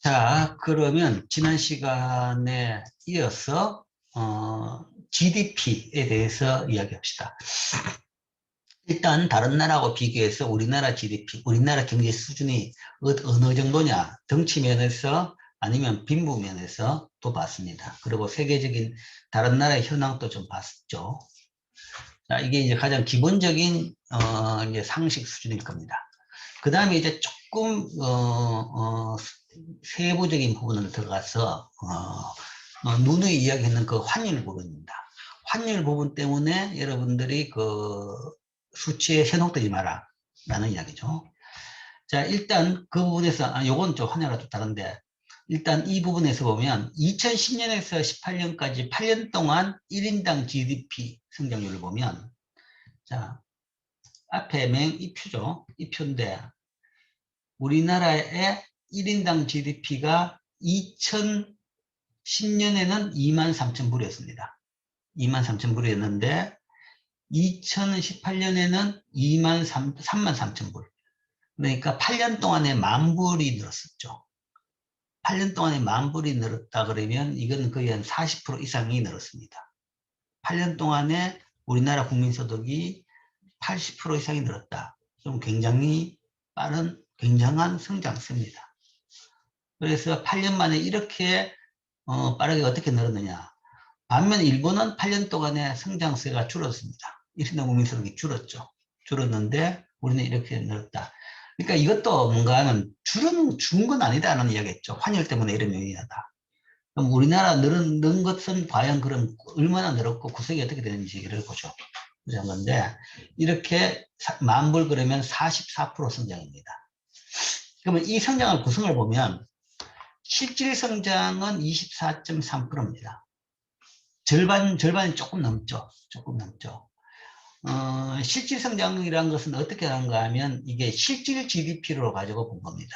자, 그러면 지난 시간에 이어서 GDP에 대해서 이야기합시다. 일단 다른 나라하고 비교해서 우리나라 GDP, 우리나라 경제 수준이 어느 정도냐, 덩치 면에서 아니면 빈부 면에서 또 봤습니다. 그리고 세계적인 다른 나라의 현황도 좀 봤죠. 자, 이게 이제 가장 기본적인 이제 상식 수준일 겁니다. 그 다음에 이제 조금 세부적인 부분으로 들어가서 누누이 이야기했는 그 환율 부분입니다. 환율 부분 때문에 여러분들이 그 수치에 현혹되지 마라 라는 이야기죠. 자, 일단 그 부분에서 요건 좀 환율과 좀 다른데, 일단 이 부분에서 보면 2010년에서 18년까지 8년 동안 1인당 GDP 성장률을 보면, 자, 앞에 이 표죠. 이 표인데 우리나라의 1인당 GDP가 2010년에는 23,000불이었습니다. 23,000불이었는데 2018년에는 33,000불. 그러니까 8년 동안에 10,000불이 늘었었죠. 8년 동안에 10,000불이 늘었다 그러면 이건 거의 한 40% 이상이 늘었습니다. 8년 동안에 우리나라 국민소득이 80% 이상이 늘었다. 좀 굉장히 빠른, 굉장한 성장세입니다. 그래서 8년 만에 이렇게 빠르게 어떻게 늘었느냐. 반면 일본은 8년 동안에 성장세가 줄었습니다. 1인당 국민소득이 줄었죠. 줄었는데 우리는 이렇게 늘었다. 그러니까 이것도 뭔가는 준 건 아니다라는 이야기겠죠. 환율 때문에 이런 요인이다. 그럼 우리나라 늘은 것은 과연 그럼 얼마나 늘었고 구색이 어떻게 되는지를 보죠. 그런 건데 이렇게 10,000불 그러면 44% 성장입니다. 그러면 이 성장의 구성을 보면 실질 성장은 24.3%입니다. 절반이 조금 넘죠. 조금 넘죠. 실질 성장이라는 것은 어떻게 하는가 하면 이게 실질 GDP로 가지고 본 겁니다.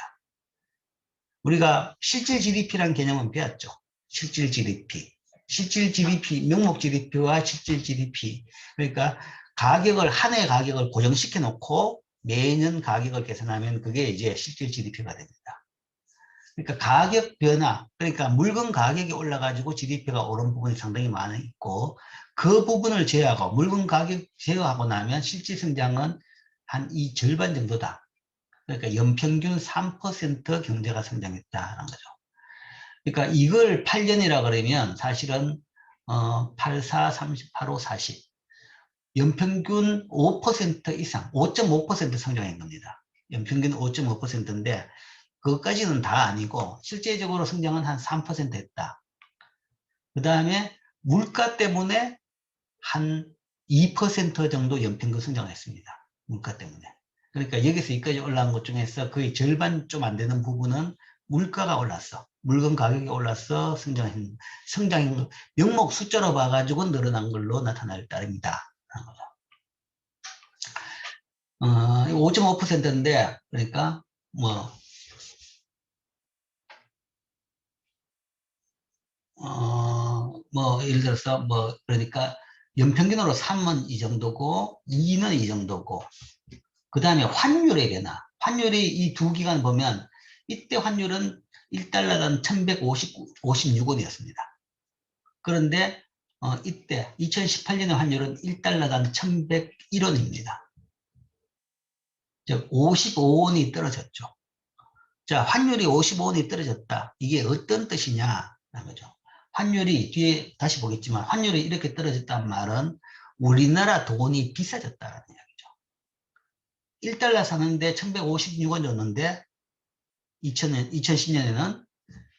우리가 실질 GDP라는 개념은 배웠죠. 실질 GDP. 실질 GDP, 명목 GDP와 실질 GDP. 그러니까 가격을, 한 해 가격을 고정시켜 놓고 매년 가격을 계산하면 그게 이제 실질 GDP가 됩니다. 그러니까 가격 변화, 그러니까 물건 가격이 올라가지고 GDP가 오른 부분이 상당히 많이 있고, 그 부분을 제외하고, 물건 가격 제외하고 나면 실질 성장은 한 이 절반 정도다. 그러니까 연평균 3% 경제가 성장했다는 거죠. 그러니까 이걸 8년이라 그러면 사실은 8, 4, 30, 8, 5, 40. 연평균 5% 이상, 5.5% 성장한 겁니다. 연평균 5.5%인데, 그것까지는 다 아니고 실제적으로 성장은 한 3% 했다. 그 다음에 물가 때문에 한 2% 정도 연평균 성장을 했습니다. 물가 때문에. 그러니까 여기서 여기까지 올라온 것 중에서 거의 절반 좀 안 되는 부분은 물가가 올랐어. 물건 가격이 올라서 성장한 명목 숫자로 봐가지고 늘어난 걸로 나타날 따름이다. 5.5%인데 그러니까 예를 들어서, 그러니까, 연평균으로 3은 이 정도고, 2는 이 정도고, 그 다음에 환율의 변화. 환율이 이 두 기간 보면, 이때 환율은 1달러당 1,156원이었습니다. 그런데, 이때, 2018년의 환율은 1달러당 1,101원입니다. 즉, 55원이 떨어졌죠. 자, 환율이 55원이 떨어졌다. 이게 어떤 뜻이냐? 라는 거죠. 환율이 뒤에 다시 보겠지만 환율이 이렇게 떨어졌다는 말은 우리나라 돈이 비싸졌다는 이야기죠. 1달러 사는데 1156원 줬는데 2010년에는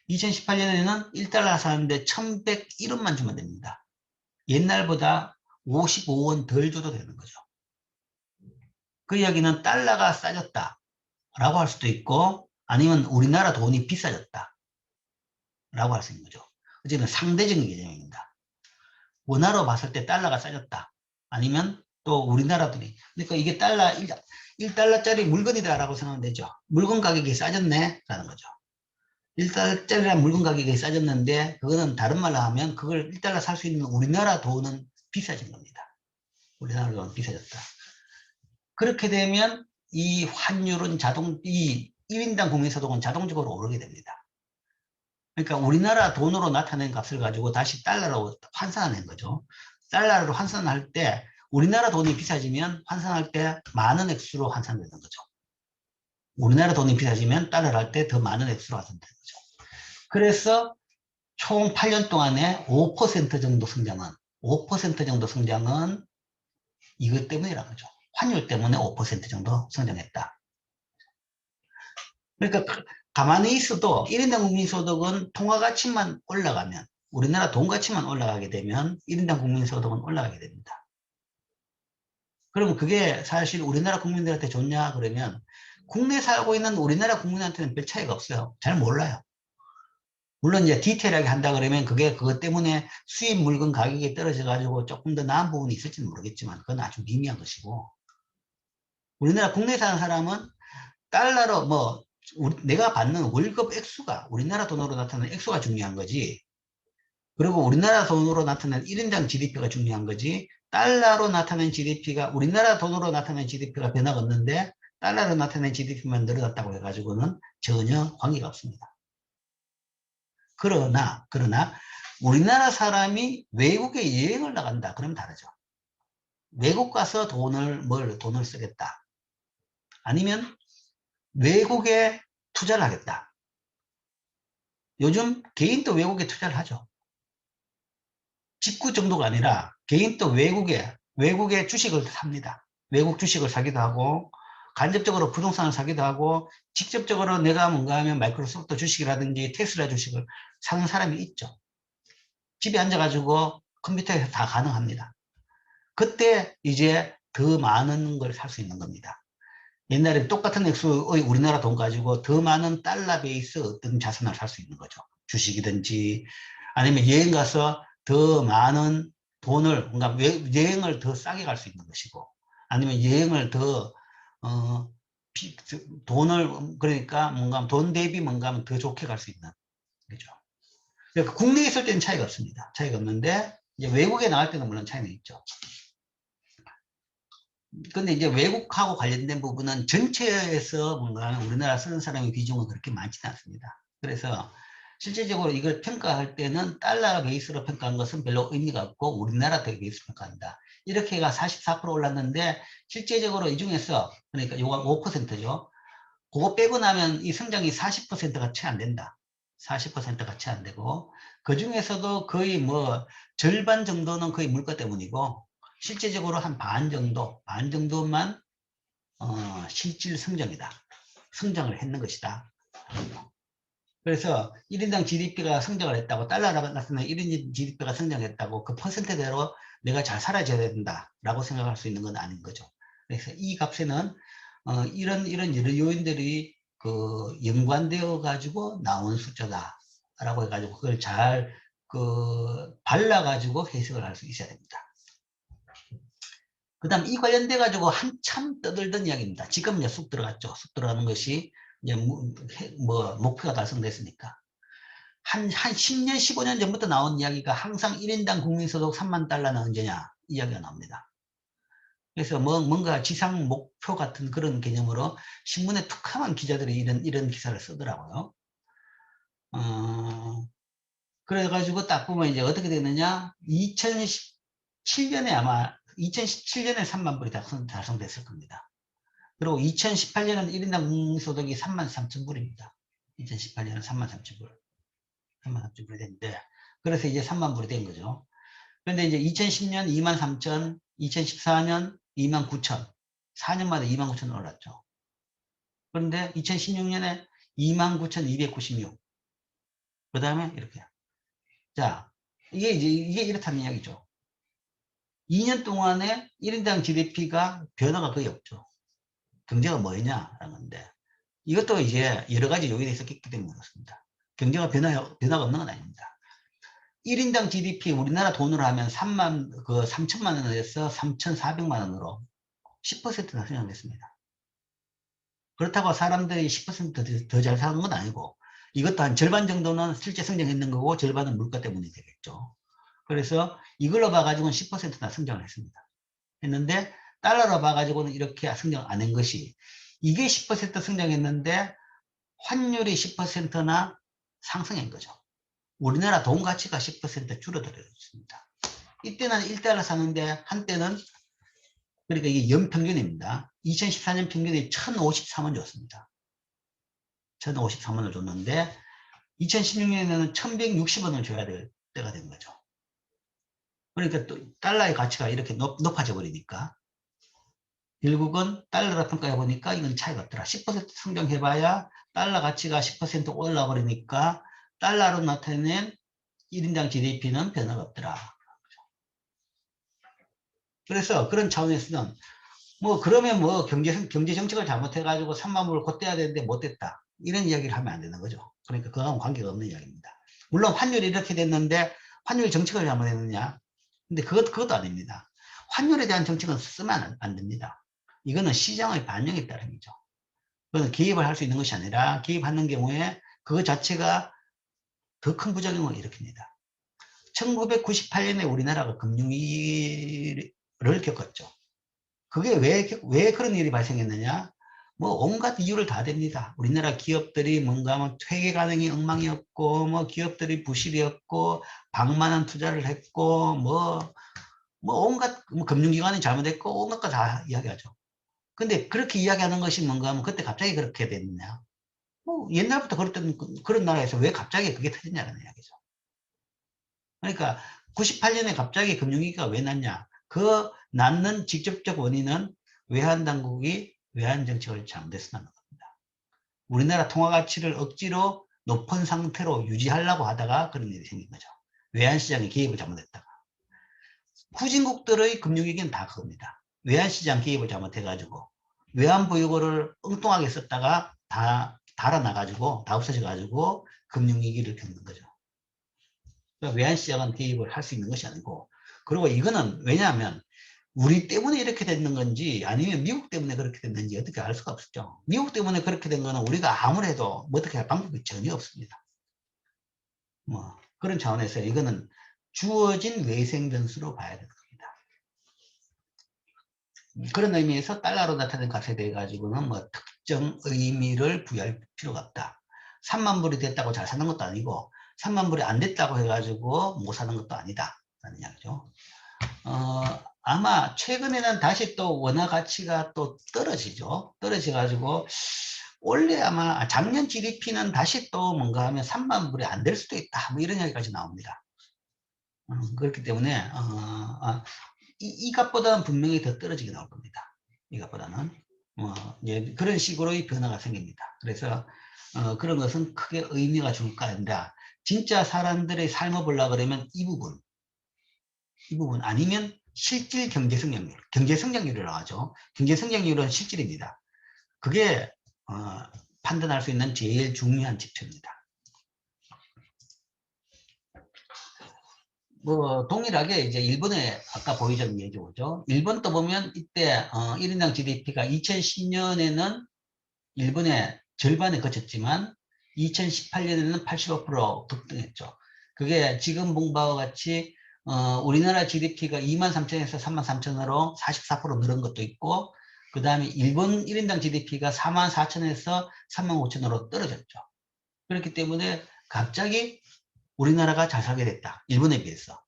2018년에는 1달러 사는데 1101원만 주면 됩니다. 옛날보다 55원 덜 줘도 되는 거죠. 그 이야기는 달러가 싸졌다 라고 할 수도 있고 아니면 우리나라 돈이 비싸졌다 라고 할 수 있는 거죠. 어쨌든 상대적인 개념입니다. 원화로 봤을 때 달러가 싸졌다. 아니면 또 우리나라들이. 그러니까 이게 1달러짜리 물건이다라고 생각하면 되죠. 물건 가격이 싸졌네. 라는 거죠. 1달러짜리란 물건 가격이 싸졌는데 그거는 다른 말로 하면 그걸 1달러 살 수 있는 우리나라 돈은 비싸진 겁니다. 우리나라 돈은 비싸졌다. 그렇게 되면 이 환율은 이 1인당 국민소득은 자동적으로 오르게 됩니다. 그러니까 우리나라 돈으로 나타낸 값을 가지고 다시 달러로 환산하는 거죠. 달러로 환산할 때 우리나라 돈이 비싸지면 환산할 때 많은 액수로 환산되는 거죠. 우리나라 돈이 비싸지면 달러를 할 때 더 많은 액수로 환산되는 거죠. 그래서 총 8년 동안에 5% 정도 성장은 5% 정도 성장은 이것 때문이라는 거죠. 환율 때문에 5% 정도 성장했다. 그러니까 가만히 있어도 1인당 국민소득은 통화가치만 올라가면 우리나라 돈가치만 올라가게 되면 1인당 국민소득은 올라가게 됩니다. 그러면 그게 사실 우리나라 국민들한테 좋냐 그러면 국내에 살고 있는 우리나라 국민한테는 별 차이가 없어요. 잘 몰라요. 물론 이제 디테일하게 한다 그러면 그게 그것 때문에 수입 물건 가격이 떨어져 가지고 조금 더 나은 부분이 있을지는 모르겠지만 그건 아주 미미한 것이고 우리나라 국내에 사는 사람은 달러로 뭐 내가 받는 월급 액수가 우리나라 돈으로 나타나는 액수가 중요한 거지. 그리고 우리나라 돈으로 나타나는 1인당 GDP가 중요한 거지. 달러로 나타나는 GDP가 우리나라 돈으로 나타나는 GDP가 변화가 없는데 달러로 나타나는 GDP만 늘어났다고 해가지고는 전혀 관계가 없습니다. 그러나 우리나라 사람이 외국에 여행을 나간다. 그러면 다르죠. 외국 가서 돈을 쓰겠다. 아니면 외국에 투자를 하겠다. 요즘 개인도 외국에 투자를 하죠. 직구 정도가 아니라 개인도 외국에 주식을 삽니다. 외국 주식을 사기도 하고 간접적으로 부동산을 사기도 하고 직접적으로 내가 뭔가 하면 마이크로소프트 주식이라든지 테슬라 주식을 사는 사람이 있죠. 집에 앉아가지고 컴퓨터에서 다 가능합니다. 그때 이제 더 많은 걸 살 수 있는 겁니다. 옛날에 똑같은 액수의 우리나라 돈 가지고 더 많은 달러 베이스 어떤 자산을 살 수 있는 거죠. 주식이든지 아니면 여행 가서 더 많은 돈을 뭔가 여행을 더 싸게 갈 수 있는 것이고 아니면 여행을 더 돈을 그러니까 뭔가 돈 대비 뭔가 하면 더 좋게 갈 수 있는 거죠. 그러니까 국내에 있을 때는 차이가 없습니다. 차이가 없는데 이제 외국에 나갈 때는 물론 차이는 있죠. 근데 이제 외국하고 관련된 부분은 전체에서 뭔가 우리나라 쓰는 사람의 비중은 그렇게 많지는 않습니다. 그래서 실제적으로 이걸 평가할 때는 달러 베이스로 평가한 것은 별로 의미가 없고 우리나라 베이스로 평가한다. 이렇게가 44% 올랐는데 실제적으로 이 중에서 그러니까 요가 5%죠. 그거 빼고 나면 이 성장이 40%가 채 안 된다. 40%가 채 안 되고 그 중에서도 거의 뭐 절반 정도는 거의 물가 때문이고 실제적으로 한 반 정도만 실질 성장이다. 성장을 했는 것이다. 그래서 1인당 GDP가 성장을 했다고 달러가 나타나는 1인 GDP가 성장했다고 그 퍼센트대로 내가 잘 살아줘야 된다라고 생각할 수 있는 건 아닌 거죠. 그래서 이 값에는 이런 여러 요인들이 그 연관되어 가지고 나온 숫자다라고 해가지고 그걸 잘 발라 가지고 해석을 할 수 있어야 됩니다. 그 다음 이 관련돼 가지고 한참 떠들던 이야기입니다. 지금 이제 쑥 들어갔죠. 쑥 들어가는 것이 이제 뭐 목표가 달성됐으니까. 한 10년, 15년 전부터 나온 이야기가 항상 1인당 국민소득 3만 달러는 언제냐 이야기가 나옵니다. 그래서 뭔가 지상 목표 같은 그런 개념으로 신문에 툭하면 기자들이 이런 기사를 쓰더라고요. 그래가지고 딱 보면 이제 어떻게 되느냐 2017년에 아마 2017년에 3만 불이 달성됐을 겁니다. 그리고 2018년은 1인당 국민소득이 3만 3천 불입니다. 2018년은 3만 3천 불. 3만 3천 불이 됐는데, 그래서 이제 3만 불이 된 거죠. 그런데 이제 2010년 2만 3천, 2014년 2만 9천, 4년 만에 2만 9천 올랐죠. 그런데 2016년에 2만 9,296. 그 다음에 이렇게. 자, 이게 이렇다는 이야기죠. 2년 동안에 1인당 GDP가 변화가 거의 없죠. 경제가 뭐였냐라는 건데, 이것도 이제 여러 가지 요인이 있었기 때문에 그렇습니다. 경제가 변화가 없는 건 아닙니다. 1인당 GDP 우리나라 돈으로 하면 3천만 원에서 3,400만 원으로 10%나 성장했습니다. 그렇다고 사람들이 10% 더 잘 사는 건 아니고 이것도 한 절반 정도는 실제 성장했는 거고 절반은 물가 때문에 되겠죠. 그래서 이걸로 봐가지고는 10%나 성장을 했습니다. 했는데 달러로 봐가지고는 이렇게 성장 안 한 것이 이게 10% 성장했는데 환율이 10%나 상승한 거죠. 우리나라 돈 가치가 10% 줄어들었습니다. 이때는 1달러 사는데 한때는 그러니까 이게 연평균입니다. 2014년 평균이 1053원 줬습니다. 1053원을 줬는데 2016년에는 1160원을 줘야 될 때가 된 거죠. 그러니까 또 달러의 가치가 이렇게 높아져 버리니까 결국은 달러로 평가해 보니까 이건 차이가 없더라. 10% 성장해봐야 달러 가치가 10% 올라 버리니까 달러로 나타낸 1인당 GDP는 변화가 없더라. 그래서 그런 차원에서는 뭐 그러면 뭐 경제 정책을 잘못해가지고 3만 불을 곧 떼야 되는데 못 뗐다. 이런 이야기를 하면 안 되는 거죠. 그러니까 그거하고 관계가 없는 이야기입니다. 물론 환율이 이렇게 됐는데 환율 정책을 잘못했느냐? 근데 그것도 아닙니다. 환율에 대한 정책은 쓰면 안 됩니다. 이거는 시장의 반영에 따름이죠. 그건 개입을 할 수 있는 것이 아니라 개입하는 경우에 그거 자체가 더 큰 부작용을 일으킵니다. 1998년에 우리나라가 금융위기를 겪었죠. 그게 왜 그런 일이 발생했느냐? 뭐 온갖 이유를 다 댑니다. 우리나라 기업들이 뭔가 뭐 회계 가능이 엉망이었고, 뭐 기업들이 부실이었고, 방만한 투자를 했고, 뭐 온갖 뭐 금융기관이 잘못했고, 온갖 거 다 이야기하죠. 근데 그렇게 이야기하는 것이 뭔가 하면 그때 갑자기 그렇게 됐느냐? 뭐 옛날부터 그랬던 그런 나라에서 왜 갑자기 그게 터졌냐는 이야기죠. 그러니까 98년에 갑자기 금융위기가 왜 났냐? 그 낳는 직접적 원인은 외환당국이 외환정책을 잘못해서 낳는 겁니다. 우리나라 통화가치를 억지로 높은 상태로 유지하려고 하다가 그런 일이 생긴 거죠. 외환시장에 개입을 잘못했다가. 후진국들의 금융위기는 다 그겁니다. 외환시장 개입을 잘못해가지고 외환보유고를 엉뚱하게 썼다가 다 달아나가지고 다 없어져가지고 금융위기를 겪는 거죠. 그러니까 외환시장은 개입을 할 수 있는 것이 아니고, 그리고 이거는 왜냐하면 우리 때문에 이렇게 됐는 건지 아니면 미국 때문에 그렇게 됐는지 어떻게 알 수가 없었죠. 미국 때문에 그렇게 된 거는 우리가 아무래도 뭐 어떻게 할 방법이 전혀 없습니다. 뭐 그런 차원에서 이거는 주어진 외생 변수로 봐야 되는 겁니다. 그런 의미에서 달러로 나타낸 값에 대해 가지고는 뭐 특정 의미를 부여할 필요가 없다. 3만 불이 됐다고 잘 사는 것도 아니고 3만 불이 안 됐다고 해가지고 못 사는 것도 아니다 라는 이야기죠. 아마 최근에는 다시 또 원화 가치가 또 떨어지죠. 떨어져가지고 원래 아마 작년 GDP는 다시 또 뭔가 하면 3만 불이 안 될 수도 있다. 뭐 이런 이야기까지 나옵니다. 그렇기 때문에 이 값보다는 분명히 더 떨어지게 나올 겁니다. 이 값보다는 이제 그런 식으로의 변화가 생깁니다. 그래서 그런 것은 크게 의미가 줄까 아니라 진짜 사람들의 삶을 보려고 그러면 이 부분 아니면 실질 경제성장률이라고 하죠. 경제성장률은 실질입니다. 그게 판단할 수 있는 제일 중요한 지표입니다. 뭐 동일하게 이제 일본에 아까 보여준 얘기죠. 일본도 보면 이때 1인당 GDP가 2010년에는 일본의 절반에 그쳤지만 2018년에는 85% 급등했죠. 그게 지금 본 바와 같이 우리나라 GDP가 23,000에서 33,000으로 44% 늘은 것도 있고, 그 다음에 일본 1인당 GDP가 44,000에서 35,000으로 떨어졌죠. 그렇기 때문에 갑자기 우리나라가 잘 살게 됐다. 일본에 비해서.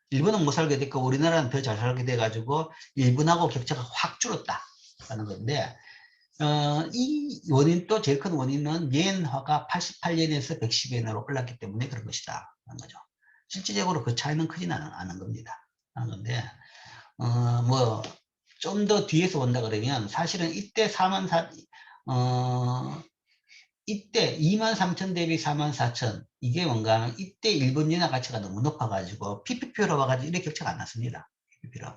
일본은 못 살게 됐고 우리나라는 더 잘 살게 돼가지고 일본하고 격차가 확 줄었다라는 건데, 이 원인도 제일 큰 원인은 엔화가 88엔에서 110엔으로 올랐기 때문에 그런 것이다 하는 거죠. 실질적으로 그 차이는 크지는 않은 겁니다. 하는 건데, 뭐 좀 더 뒤에서 본다 그러면 사실은 이때 23,000 대비 44,000, 이게 뭔가 하면 이때 일본 엔화 가치가 너무 높아가지고 PPP로 와가지고 이렇게 격차가 안 났습니다. PPP로.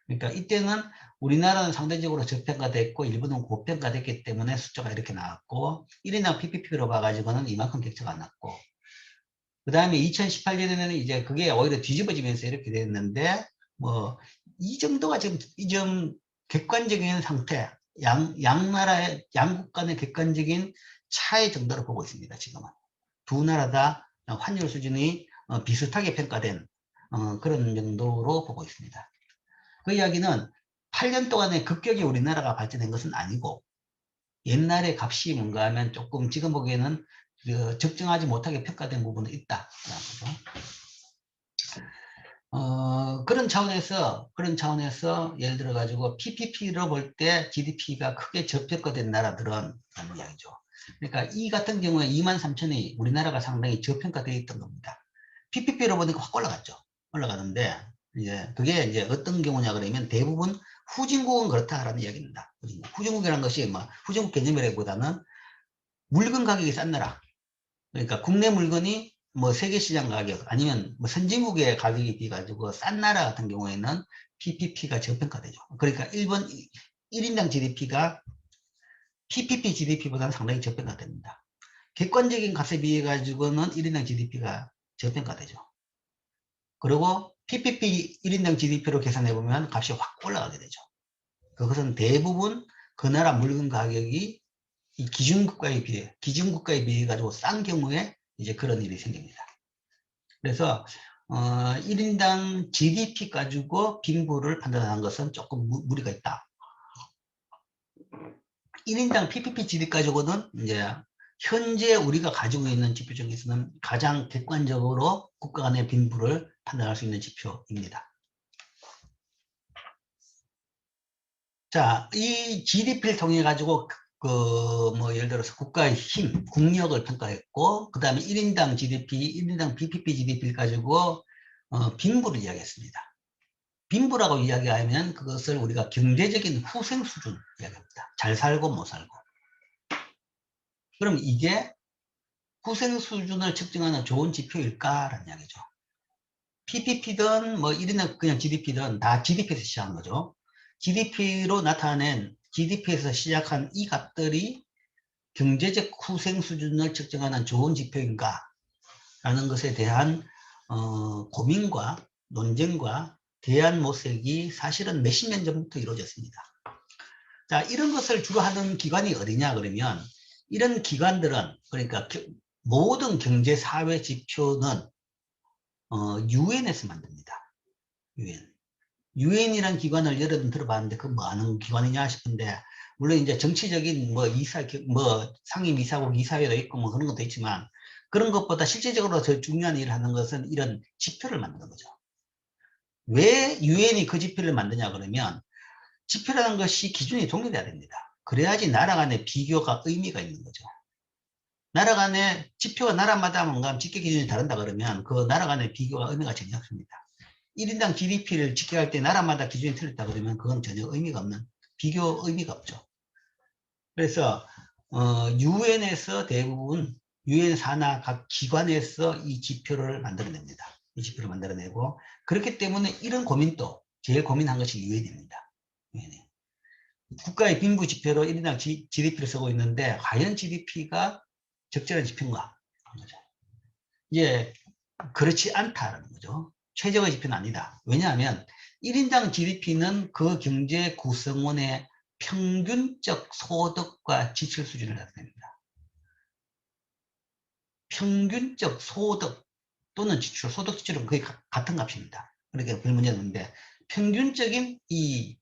그러니까 이때는 우리나라는 상대적으로 저평가됐고 일본은 고평가됐기 때문에 숫자가 이렇게 나왔고 1인당 PPP로 봐가지고는 이만큼 격차가 안 났고, 그 다음에 2018년에는 이제 그게 오히려 뒤집어지면서 이렇게 됐는데, 뭐 이 정도가 지금 좀 객관적인 상태, 양나라의 양국 간의 객관적인 차이 정도로 보고 있습니다. 지금은 두 나라 다 환율 수준이 비슷하게 평가된 그런 정도로 보고 있습니다. 그 이야기는 8년 동안에 급격히 우리나라가 발전한 것은 아니고 옛날에 값이 뭔가 하면 조금 지금 보기에는 적정하지 못하게 평가된 부분이 있다. 그런 차원에서 예를 들어 가지고 PPP로 볼 때 GDP가 크게 저평가된 나라들은 라는 이야기죠. 그러니까 이 같은 경우에 23,000이 우리나라가 상당히 저평가되어 있던 겁니다. PPP로 보니까 확 올라갔죠. 올라가는데 이제 그게 이제 어떤 경우냐 그러면 대부분 후진국은 그렇다라는 이야기입니다. 후진국이라는 것이 뭐 후진국 개념이라기보다는 물건 가격이 싼 나라. 그러니까 국내 물건이 뭐 세계 시장 가격 아니면 뭐 선진국의 가격에 비해 가지고 싼 나라 같은 경우에는 PPP가 저평가되죠. 그러니까 일본 1인당 GDP가 PPP GDP보다는 상당히 저평가됩니다. 객관적인 값에 비해 가지고는 1인당 GDP가 저평가되죠. 그리고 PPP 1인당 GDP로 계산해 보면 값이 확 올라가게 되죠. 그것은 대부분 그 나라 물건 가격이 이 기준국가에 비해 가지고 싼 경우에 이제 그런 일이 생깁니다. 그래서 1인당 GDP 가지고 빈부를 판단하는 것은 조금 무리가 있다. 1인당 PPP GDP 가지고는 이제 현재 우리가 가지고 있는 지표 중에서는 가장 객관적으로 국가 간의 빈부를 판단할 수 있는 지표입니다. 자, 이 GDP를 통해 가지고 뭐 예를 들어서 국가의 힘, 국력을 평가했고, 그 다음에 1인당 GDP, 1인당 PPP GDP를 가지고 빈부를 이야기했습니다. 빈부라고 이야기하면 그것을 우리가 경제적인 후생 수준 이야기합니다. 잘 살고 못 살고. 그럼 이게 후생 수준을 측정하는 좋은 지표일까라는 이야기죠. PPP든 뭐 1인당 그냥 GDP든 다 GDP에서 시작한 거죠. GDP로 나타낸 GDP에서 시작한 이 값들이 경제적 후생 수준을 측정하는 좋은 지표인가 라는 것에 대한 고민과 논쟁과 대안 모색이 사실은 몇십 년 전부터 이루어졌습니다. 자, 이런 것을 주로 하는 기관이 어디냐 그러면 이런 기관들은 그러니까 모든 경제 사회 지표는 UN에서 만듭니다. UN이라는 기관을 여러분 들어봤는데 그 뭐 하는 기관이냐 싶은데 물론 이제 정치적인 뭐 상임이사국 이사회도 있고 뭐 그런 것도 있지만 그런 것보다 실질적으로 더 중요한 일을 하는 것은 이런 지표를 만드는 거죠. 왜 UN이 그 지표를 만드냐 그러면 지표라는 것이 기준이 동일해야 됩니다. 그래야지 나라 간의 비교가 의미가 있는 거죠. 나라 간의 지표가 나라마다 뭔가 집계 기준이 다른다 그러면 그 나라 간의 비교가 의미가 전혀 없습니다. 1인당 GDP를 집계할 때 나라마다 기준이 틀렸다 그러면 그건 전혀 의미가 없는 비교 의미가 없죠. 그래서 UN에서 대부분 UN 산하 각 기관에서 이 지표를 만들어냅니다. 이 지표를 만들어내고 그렇기 때문에 이런 고민도 제일 고민한 것이 UN입니다. 국가의 빈부 지표로 1인당 GDP를 쓰고 있는데 과연 GDP가 적절한 지표인가? 이제 그렇지 않다라는 거죠. 최적의 지표는 아니다. 왜냐하면 1인당 GDP는 그 경제 구성원의 평균적 소득과 지출 수준을 나타냅니다. 평균적 소득 또는 지출, 소득 지출은 거의 같은 값입니다. 그러니까 별 문제는 없는데 평균적인 이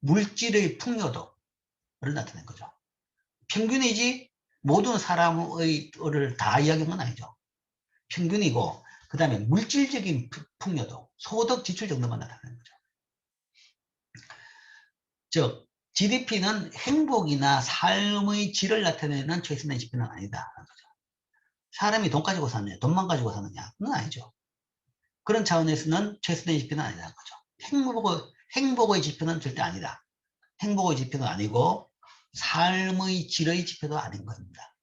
물질의 풍요도를 나타낸 거죠. 평균이지 모든 사람을 다 이야기한 건 아니죠. 평균이고 그 다음에 물질적인 풍요도, 소득 지출 정도만 나타내는 거죠. 즉 GDP는 행복이나 삶의 질을 나타내는 최선의 지표는 아니다. 사람이 돈 가지고 사느냐, 돈만 가지고 사느냐, 그건 아니죠. 그런 차원에서는 최선의 지표는 아니라는 거죠. 행복의 지표는 절대 아니다. 행복의 지표는 아니고 삶의 질의 지표도 아닌 겁니다.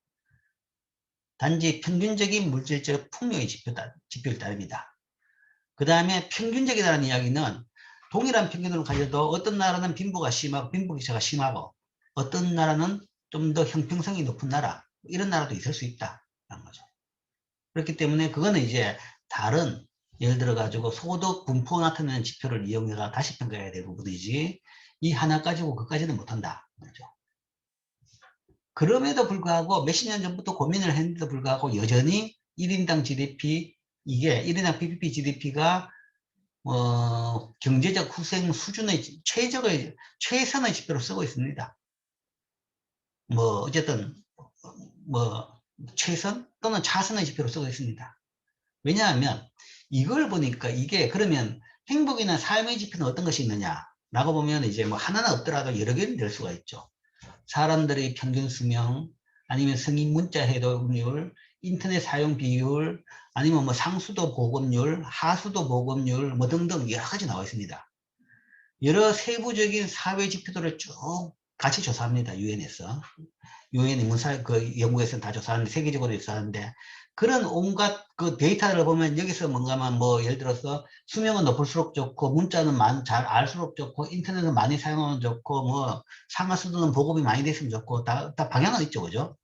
단지 평균적인 물질적 풍요의 지표일 따릅니다. 그 다음에 평균적이라는 이야기는 동일한 평균을 가져도 어떤 나라는 빈부가 심하고 빈부격차가 심하고 어떤 나라는 좀 더 형평성이 높은 나라 이런 나라도 있을 수 있다는 거죠. 그렇기 때문에 그거는 이제 다른 예를 들어 가지고 소득 분포 나타내는 지표를 이용해서 다시 평가해야 될 부분이지 이 하나 가지고 그까지는 못한다. 그렇죠? 그럼에도 불구하고 몇십 년 전부터 고민을 했는데도 불구하고 여전히 1인당 GDP 이게 1인당 PPP GDP가 경제적 후생 수준의 최선의 지표로 쓰고 있습니다. 뭐 어쨌든 뭐 최선 또는 차선의 지표로 쓰고 있습니다. 왜냐하면 이걸 보니까 이게 그러면 행복이나 삶의 지표는 어떤 것이 있느냐라고 보면 이제 뭐 하나는 없더라도 여러 개는 될 수가 있죠. 사람들의 평균 수명, 아니면 성인 문자 해독률, 인터넷 사용 비율, 아니면 뭐 상수도 보급률, 하수도 보급률, 뭐 등등 여러 가지 나와 있습니다. 여러 세부적인 사회 지표들을 쭉 같이 조사합니다. 유엔에서. 유엔이 문사 그 영국에서는 다 조사하는데 세계적으로 조사하는데 그런 온갖 그 데이터를 보면 여기서 뭔가 하면 뭐 예를 들어서 수명은 높을수록 좋고 문자는 잘 알수록 좋고 인터넷은 많이 사용하면 좋고 뭐 상하수도는 보급이 많이 됐으면 좋고 다 방향은 있죠, 그죠?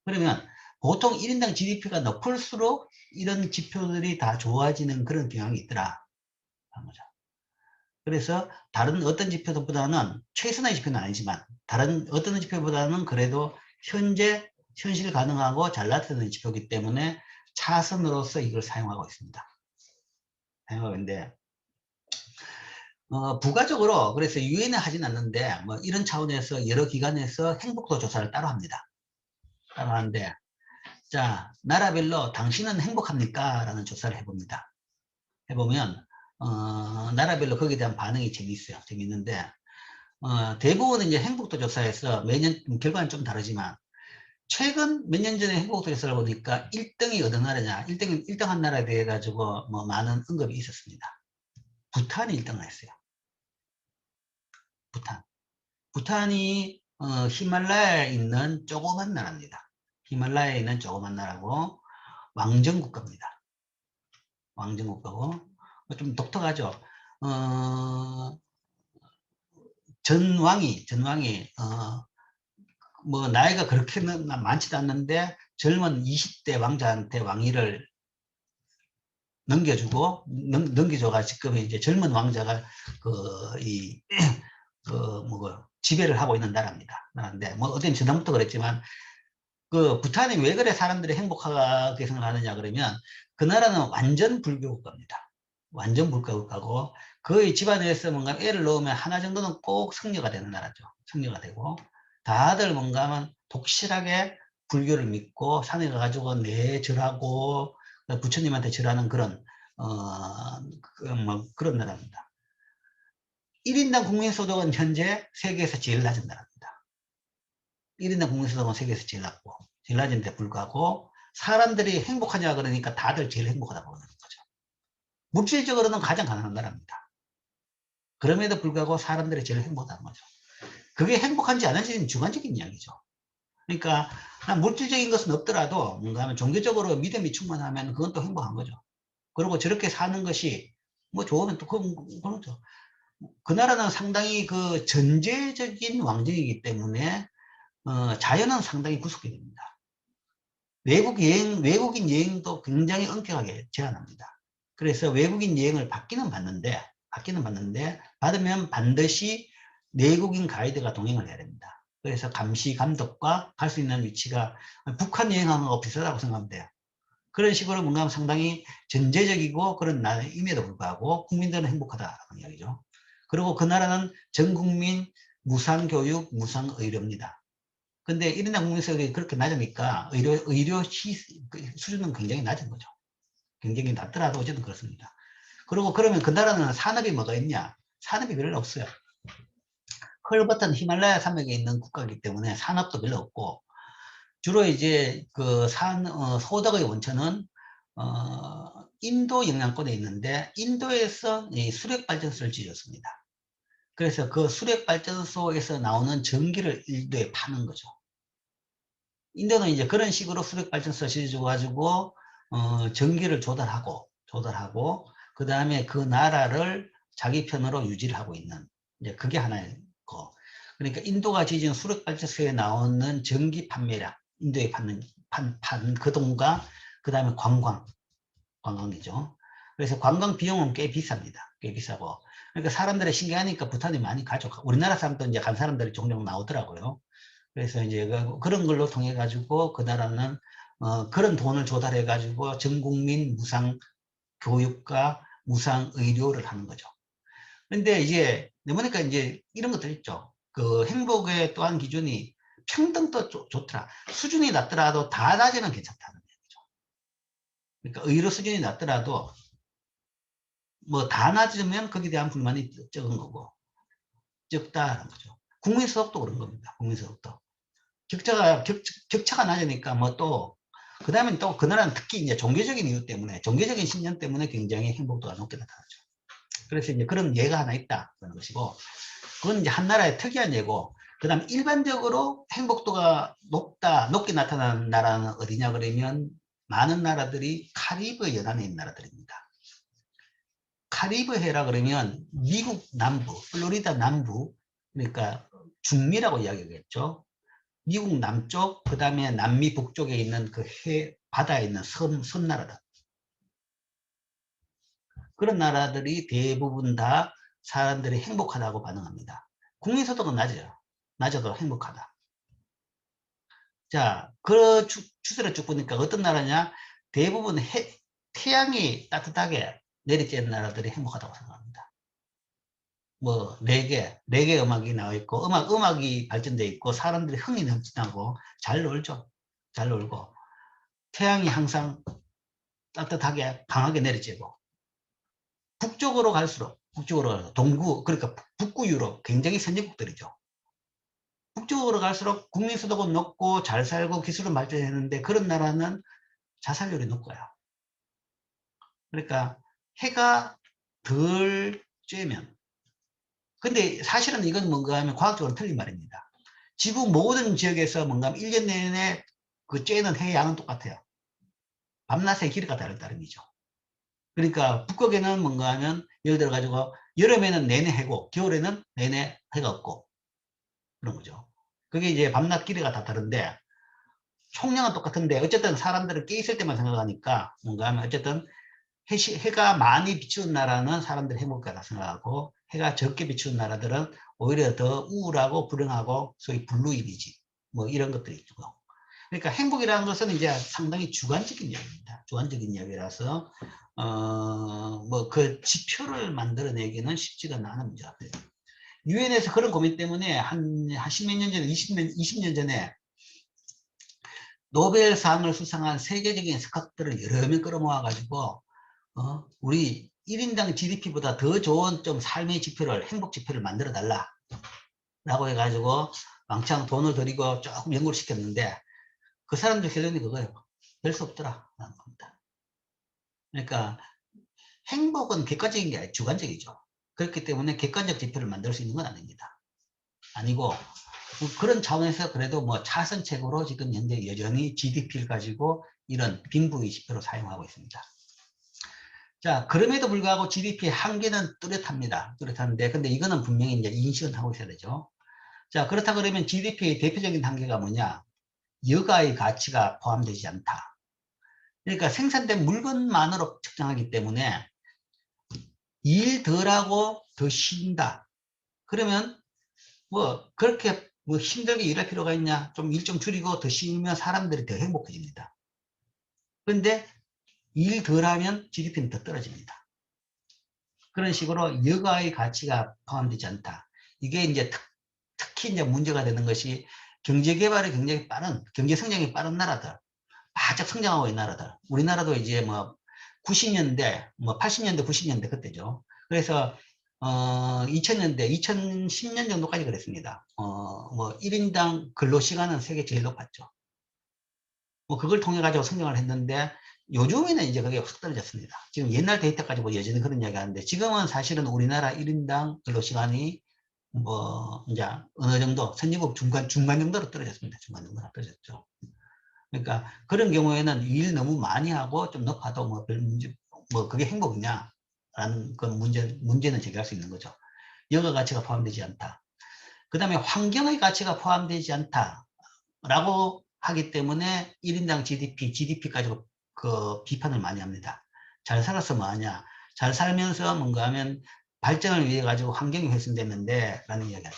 그러면 보통 1인당 GDP가 높을수록 이런 지표들이 다 좋아지는 그런 경향이 있더라 하는 거죠. 그래서 다른 어떤 지표보다는 최선의 지표는 아니지만 다른 어떤 지표보다는 그래도 현재 현실 가능하고 잘 나타내는 지표이기 때문에 차선으로서 이걸 사용하고 있습니다. 사용하고 있는데 부가적으로 그래서 유엔에 하진 않는데 뭐 이런 차원에서 여러 기관에서 행복도 조사를 따로 합니다. 따로 하는데 자 나라별로 당신은 행복합니까? 라는 조사를 해봅니다. 해보면 나라별로 거기에 대한 반응이 재미있어요. 재미있는데 대부분 이제 행복도 조사에서 매년 결과는 좀 다르지만 최근 몇 년 전에 행복도 조사를 보니까 1등이 어느 나라냐 1등 한 나라에 대해 가지고 뭐 많은 언급이 있었습니다. 부탄이 1등을 했어요. 부탄이 히말라야에 있는 조그만 나라입니다. 히말라야에 있는 조그만 나라고 왕정국가입니다. 왕정국가고 좀 독특하죠. 전왕이 뭐 나이가 그렇게는 많지도 않는데 젊은 20대 왕자한테 왕위를 넘겨줘가 지금 이제 젊은 왕자가 지배를 하고 있는 나라입니다. 나라인데 뭐 어떤 전부터 그랬지만 그 부탄이 왜 그래 사람들이 행복하게 생각하느냐 그러면 그 나라는 완전 불교 국가입니다. 완전 불교 국가고 거의 집안에서 뭔가 애를 넣으면 하나 정도는 꼭 성녀가 되는 나라죠. 성녀가 되고 다들 뭔가 하면 독실하게 불교를 믿고 산에 가가지고 내 절하고 부처님한테 절하는 그런 그런 나라입니다. 1인당 국민소득은 현재 세계에서 제일 낮은 나라입니다. 1인당 국민소득은 세계에서 제일 낮고 제일 낮은데 불구하고 사람들이 행복하냐 그러니까 다들 제일 행복하다고 그러는 거죠. 물질적으로는 가장 가난한 나라입니다. 그럼에도 불구하고 사람들이 제일 행복하다는 거죠. 그게 행복한지 아닌지는 주관적인 이야기죠. 그러니까 물질적인 것은 없더라도 뭔가 하면 종교적으로 믿음이 충만하면 그건 또 행복한 거죠. 그리고 저렇게 사는 것이 뭐 좋으면 또 그렇죠. 그 나라는 상당히 그 전제적인 왕정이기 때문에 자연은 상당히 구속이 됩니다. 외국인 여행도 굉장히 엄격하게 제한합니다. 그래서 외국인 여행을 받기는 받는데 받으면 반드시 내국인 가이드가 동행을 해야 됩니다. 그래서 감시 감독과 갈 수 있는 위치가 북한 여행하는 거 비슷하다고 생각하면 돼요. 그런 식으로 뭔가 상당히 전제적이고 그런 나라임에도 불구하고 국민들은 행복하다는 이야기죠. 그리고 그 나라는 전 국민 무상교육, 무상의료입니다. 근데 1인당 국민소득이 그렇게 낮으니까 의료 수준은 굉장히 낮은 거죠. 굉장히 낮더라도 어쨌든 그렇습니다. 그리고 그러면 그 나라는 산업이 뭐가 있냐? 산업이 별로 없어요. 헐벗은 히말라야 산맥에 있는 국가이기 때문에 산업도 별로 없고 주로 이제 그 소득의 원천은 인도 영향권에 있는데 인도에서 이 수력발전소를 지었습니다. 그래서 그 수력발전소에서 나오는 전기를 인도에 파는 거죠. 인도는 이제 그런 식으로 수력발전소 지어가지고 전기를 조달하고 그 다음에 그 나라를 자기 편으로 유지를 하고 있는 이제 그게 하나의 거. 그러니까 인도가 지은 수력발전소에 나오는 전기 판매량, 인도에 판 그 돈과 그 다음에 관광이죠. 그래서 관광 비용은 꽤 비쌉니다. 꽤 비싸고. 그러니까 사람들이 신기하니까 부탄이 많이 가죠. 우리나라 사람도 이제 간 사람들이 종종 나오더라고요. 그래서 이제 그런 걸로 통해 가지고 그 나라는 그런 돈을 조달해 가지고 전 국민 무상 교육과 무상 의료를 하는 거죠. 그런데 이제 보니까 이제 이런 것들 있죠. 그 행복의 또한 기준이 평등도 좋더라. 수준이 낮더라도 다 낮으면 괜찮다는 얘기죠. 그러니까 의료 수준이 낮더라도 뭐 다 낮으면 거기에 대한 불만이 적은 거고, 적다는 거죠. 국민소득도 그런 겁니다. 국민소득도. 격차가 낮으니까 뭐 또, 그 다음에 또 그 나라는 특히 이제 종교적인 이유 때문에, 종교적인 신념 때문에 굉장히 행복도가 높게 나타나죠. 그래서 이제 그런 예가 하나 있다. 그런 것이고, 그건 이제 한 나라의 특이한 예고, 그 다음 일반적으로 행복도가 높게 나타나는 나라는 어디냐 그러면 많은 나라들이 카리브 연안에 있는 나라들입니다. 카리브해라 그러면 미국 남부, 플로리다 남부, 그러니까 중미라고 이야기하겠죠. 미국 남쪽, 그 다음에 남미 북쪽에 있는 그 바다에 있는 섬 나라들. 그런 나라들이 대부분 다 사람들이 행복하다고 반응합니다. 국민소득은 낮아요. 낮아도 행복하다. 자, 그 추세를 쭉 보니까 어떤 나라냐? 대부분 태양이 따뜻하게 내리쬐는 나라들이 행복하다고 생각합니다. 뭐, 레게 음악이 나와 있고, 음악이 발전되어 있고, 사람들이 흥이 넘치고, 잘 놀죠. 잘 놀고, 태양이 항상 따뜻하게, 강하게 내리쬐고, 북쪽으로 동구, 그러니까 북구 유럽, 굉장히 선진국들이죠. 북쪽으로 갈수록 국민소득은 높고, 잘 살고, 기술은 발전했는데, 그런 나라는 자살률이 높고요. 그러니까, 해가 덜 쬐면, 근데 사실은 이건 뭔가 하면 과학적으로 틀린 말입니다. 지구 모든 지역에서 뭔가 하면 1년 내내 그 쬐는 해의 양은 똑같아요. 밤낮의 길이가 다르다는 얘기죠. 그러니까 북극에는 뭔가 하면 예를 들어 가지고 여름에는 내내 해고 겨울에는 내내 해가 없고 그런 거죠. 그게 이제 밤낮 길이가 다 다른데 총량은 똑같은데 어쨌든 사람들은 깨 있을 때만 생각하니까 뭔가 하면 어쨌든 해가 많이 비추는 나라는 사람들이 행복하다 생각하고 해가 적게 비추는 나라들은 오히려 더 우울하고 불행하고 소위 블루 이미지 뭐 이런 것들이 있고 그러니까 행복이라는 것은 이제 상당히 주관적인 이야기입니다. 주관적인 이야기라서 뭐 그 지표를 만들어내기는 쉽지가 않은 문제가 돼요. 유엔에서 그런 고민 때문에 한 10몇 년 전에 20년 전에 노벨상을 수상한 세계적인 스카들을 여러 명 끌어모아 가지고 우리 1인당 GDP보다 더 좋은 좀 삶의 지표를, 행복 지표를 만들어 달라. 라고 해가지고 왕창 돈을 들이고 조금 연구를 시켰는데 그 사람들 결론이 그거예요. 될 수 없더라. 라는 겁니다. 그러니까 행복은 객관적인 게 아니라 주관적이죠. 그렇기 때문에 객관적 지표를 만들 수 있는 건 아닙니다. 아니고 그런 차원에서 그래도 뭐 차선책으로 지금 현재 여전히 GDP를 가지고 이런 빈부의 지표로 사용하고 있습니다. 자, 그럼에도 불구하고 GDP의 한계는 뚜렷합니다. 뚜렷한데, 근데 이거는 분명히 이제 인식은 하고 있어야 되죠. 자, 그렇다 그러면 GDP의 대표적인 한계가 뭐냐? 여가의 가치가 포함되지 않다. 그러니까 생산된 물건만으로 측정하기 때문에 일 덜하고 더 쉰다. 그러면 뭐 그렇게 뭐 힘들게 일할 필요가 있냐? 좀 일 좀 줄이고 더 쉬면 사람들이 더 행복해집니다. 그런데 일 덜하면 GDP는 더 떨어집니다. 그런 식으로 여가의 가치가 포함되지 않다. 이게 이제 특히 이제 문제가 되는 것이 경제 개발이 굉장히 빠른, 경제 성장이 빠른 나라들, 바짝 성장하고 있는 나라들. 우리나라도 이제 뭐 90년대, 뭐 80년대, 90년대 그때죠. 그래서 2000년대, 2010년 정도까지 그랬습니다. 뭐 1인당 근로시간은 세계 제일 높았죠. 뭐 그걸 통해 가지고 성장을 했는데 요즘에는 이제 그게 확 떨어졌습니다. 지금 옛날 데이터 가지고 여전히 그런 이야기 하는데 지금은 사실은 우리나라 1인당 근로시간이 뭐 이제 어느 정도 선진국 중간 정도로 떨어졌습니다. 중간 정도로 떨어졌죠. 그러니까 그런 경우에는 일 너무 많이 하고 좀 높아도 뭐 별 문제 뭐 그게 행복이냐라는 그 문제는 제기할 수 있는 거죠. 여가 가치가 포함되지 않다. 그 다음에 환경의 가치가 포함되지 않다라고 하기 때문에 1인당 GDP 가지고 그 비판을 많이 합니다. 잘 살아서 뭐하냐? 잘 살면서 뭔가 하면 발전을 위해 가지고 환경이 훼손됐는데 라는 이야기하죠.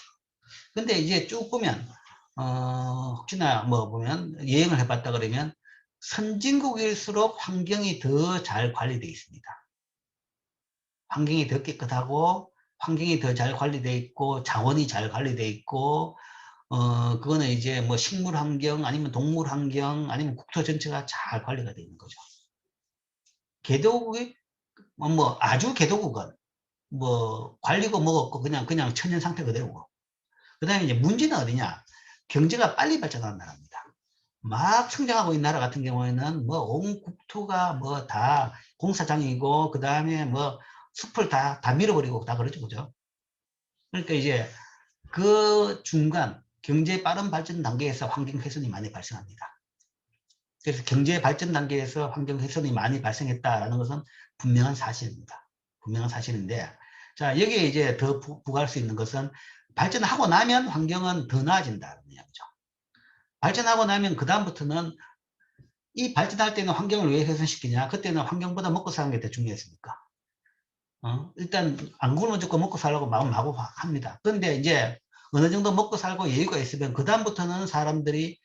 근데 이제 쭉 보면 혹시나 뭐 보면 여행을 해봤다 그러면 선진국일수록 환경이 더 잘 관리되어 있습니다. 환경이 더 깨끗하고 환경이 더 잘 관리되어 있고 자원이 잘 관리되어 있고 그거는 이제 뭐 식물 환경 아니면 동물 환경 아니면 국토 전체가 잘 관리가 되어 있는 거죠. 개도국이 뭐 아주 개도국은 뭐 관리고 뭐고 없고 그냥 천연 상태 그대로고. 그 다음에 이제 문제는 어디냐? 경제가 빨리 발전하는 나라입니다. 막 성장하고 있는 나라 같은 경우에는 뭐 온 국토가 뭐 다 공사장이고 그 다음에 뭐 숲을 다 밀어버리고 다 그러죠, 그죠? 그러니까 이제 그 중간 경제 빠른 발전 단계에서 환경 훼손이 많이 발생합니다. 그래서 경제 발전 단계에서 환경 훼손이 많이 발생했다라는 것은 분명한 사실입니다. 분명한 사실인데, 자, 여기에 이제 더 부과할 수 있는 것은 발전하고 나면 환경은 더 나아진다는 이야기죠. 발전하고 나면 그다음부터는 이 발전할 때는 환경을 왜 훼손시키냐? 그때는 환경보다 먹고 사는 게 더 중요했으니까. 일단 안 굶어 죽고 먹고 살라고 마음하고 합니다. 그런데 이제 어느 정도 먹고 살고 여유가 있으면 그다음부터는 사람들이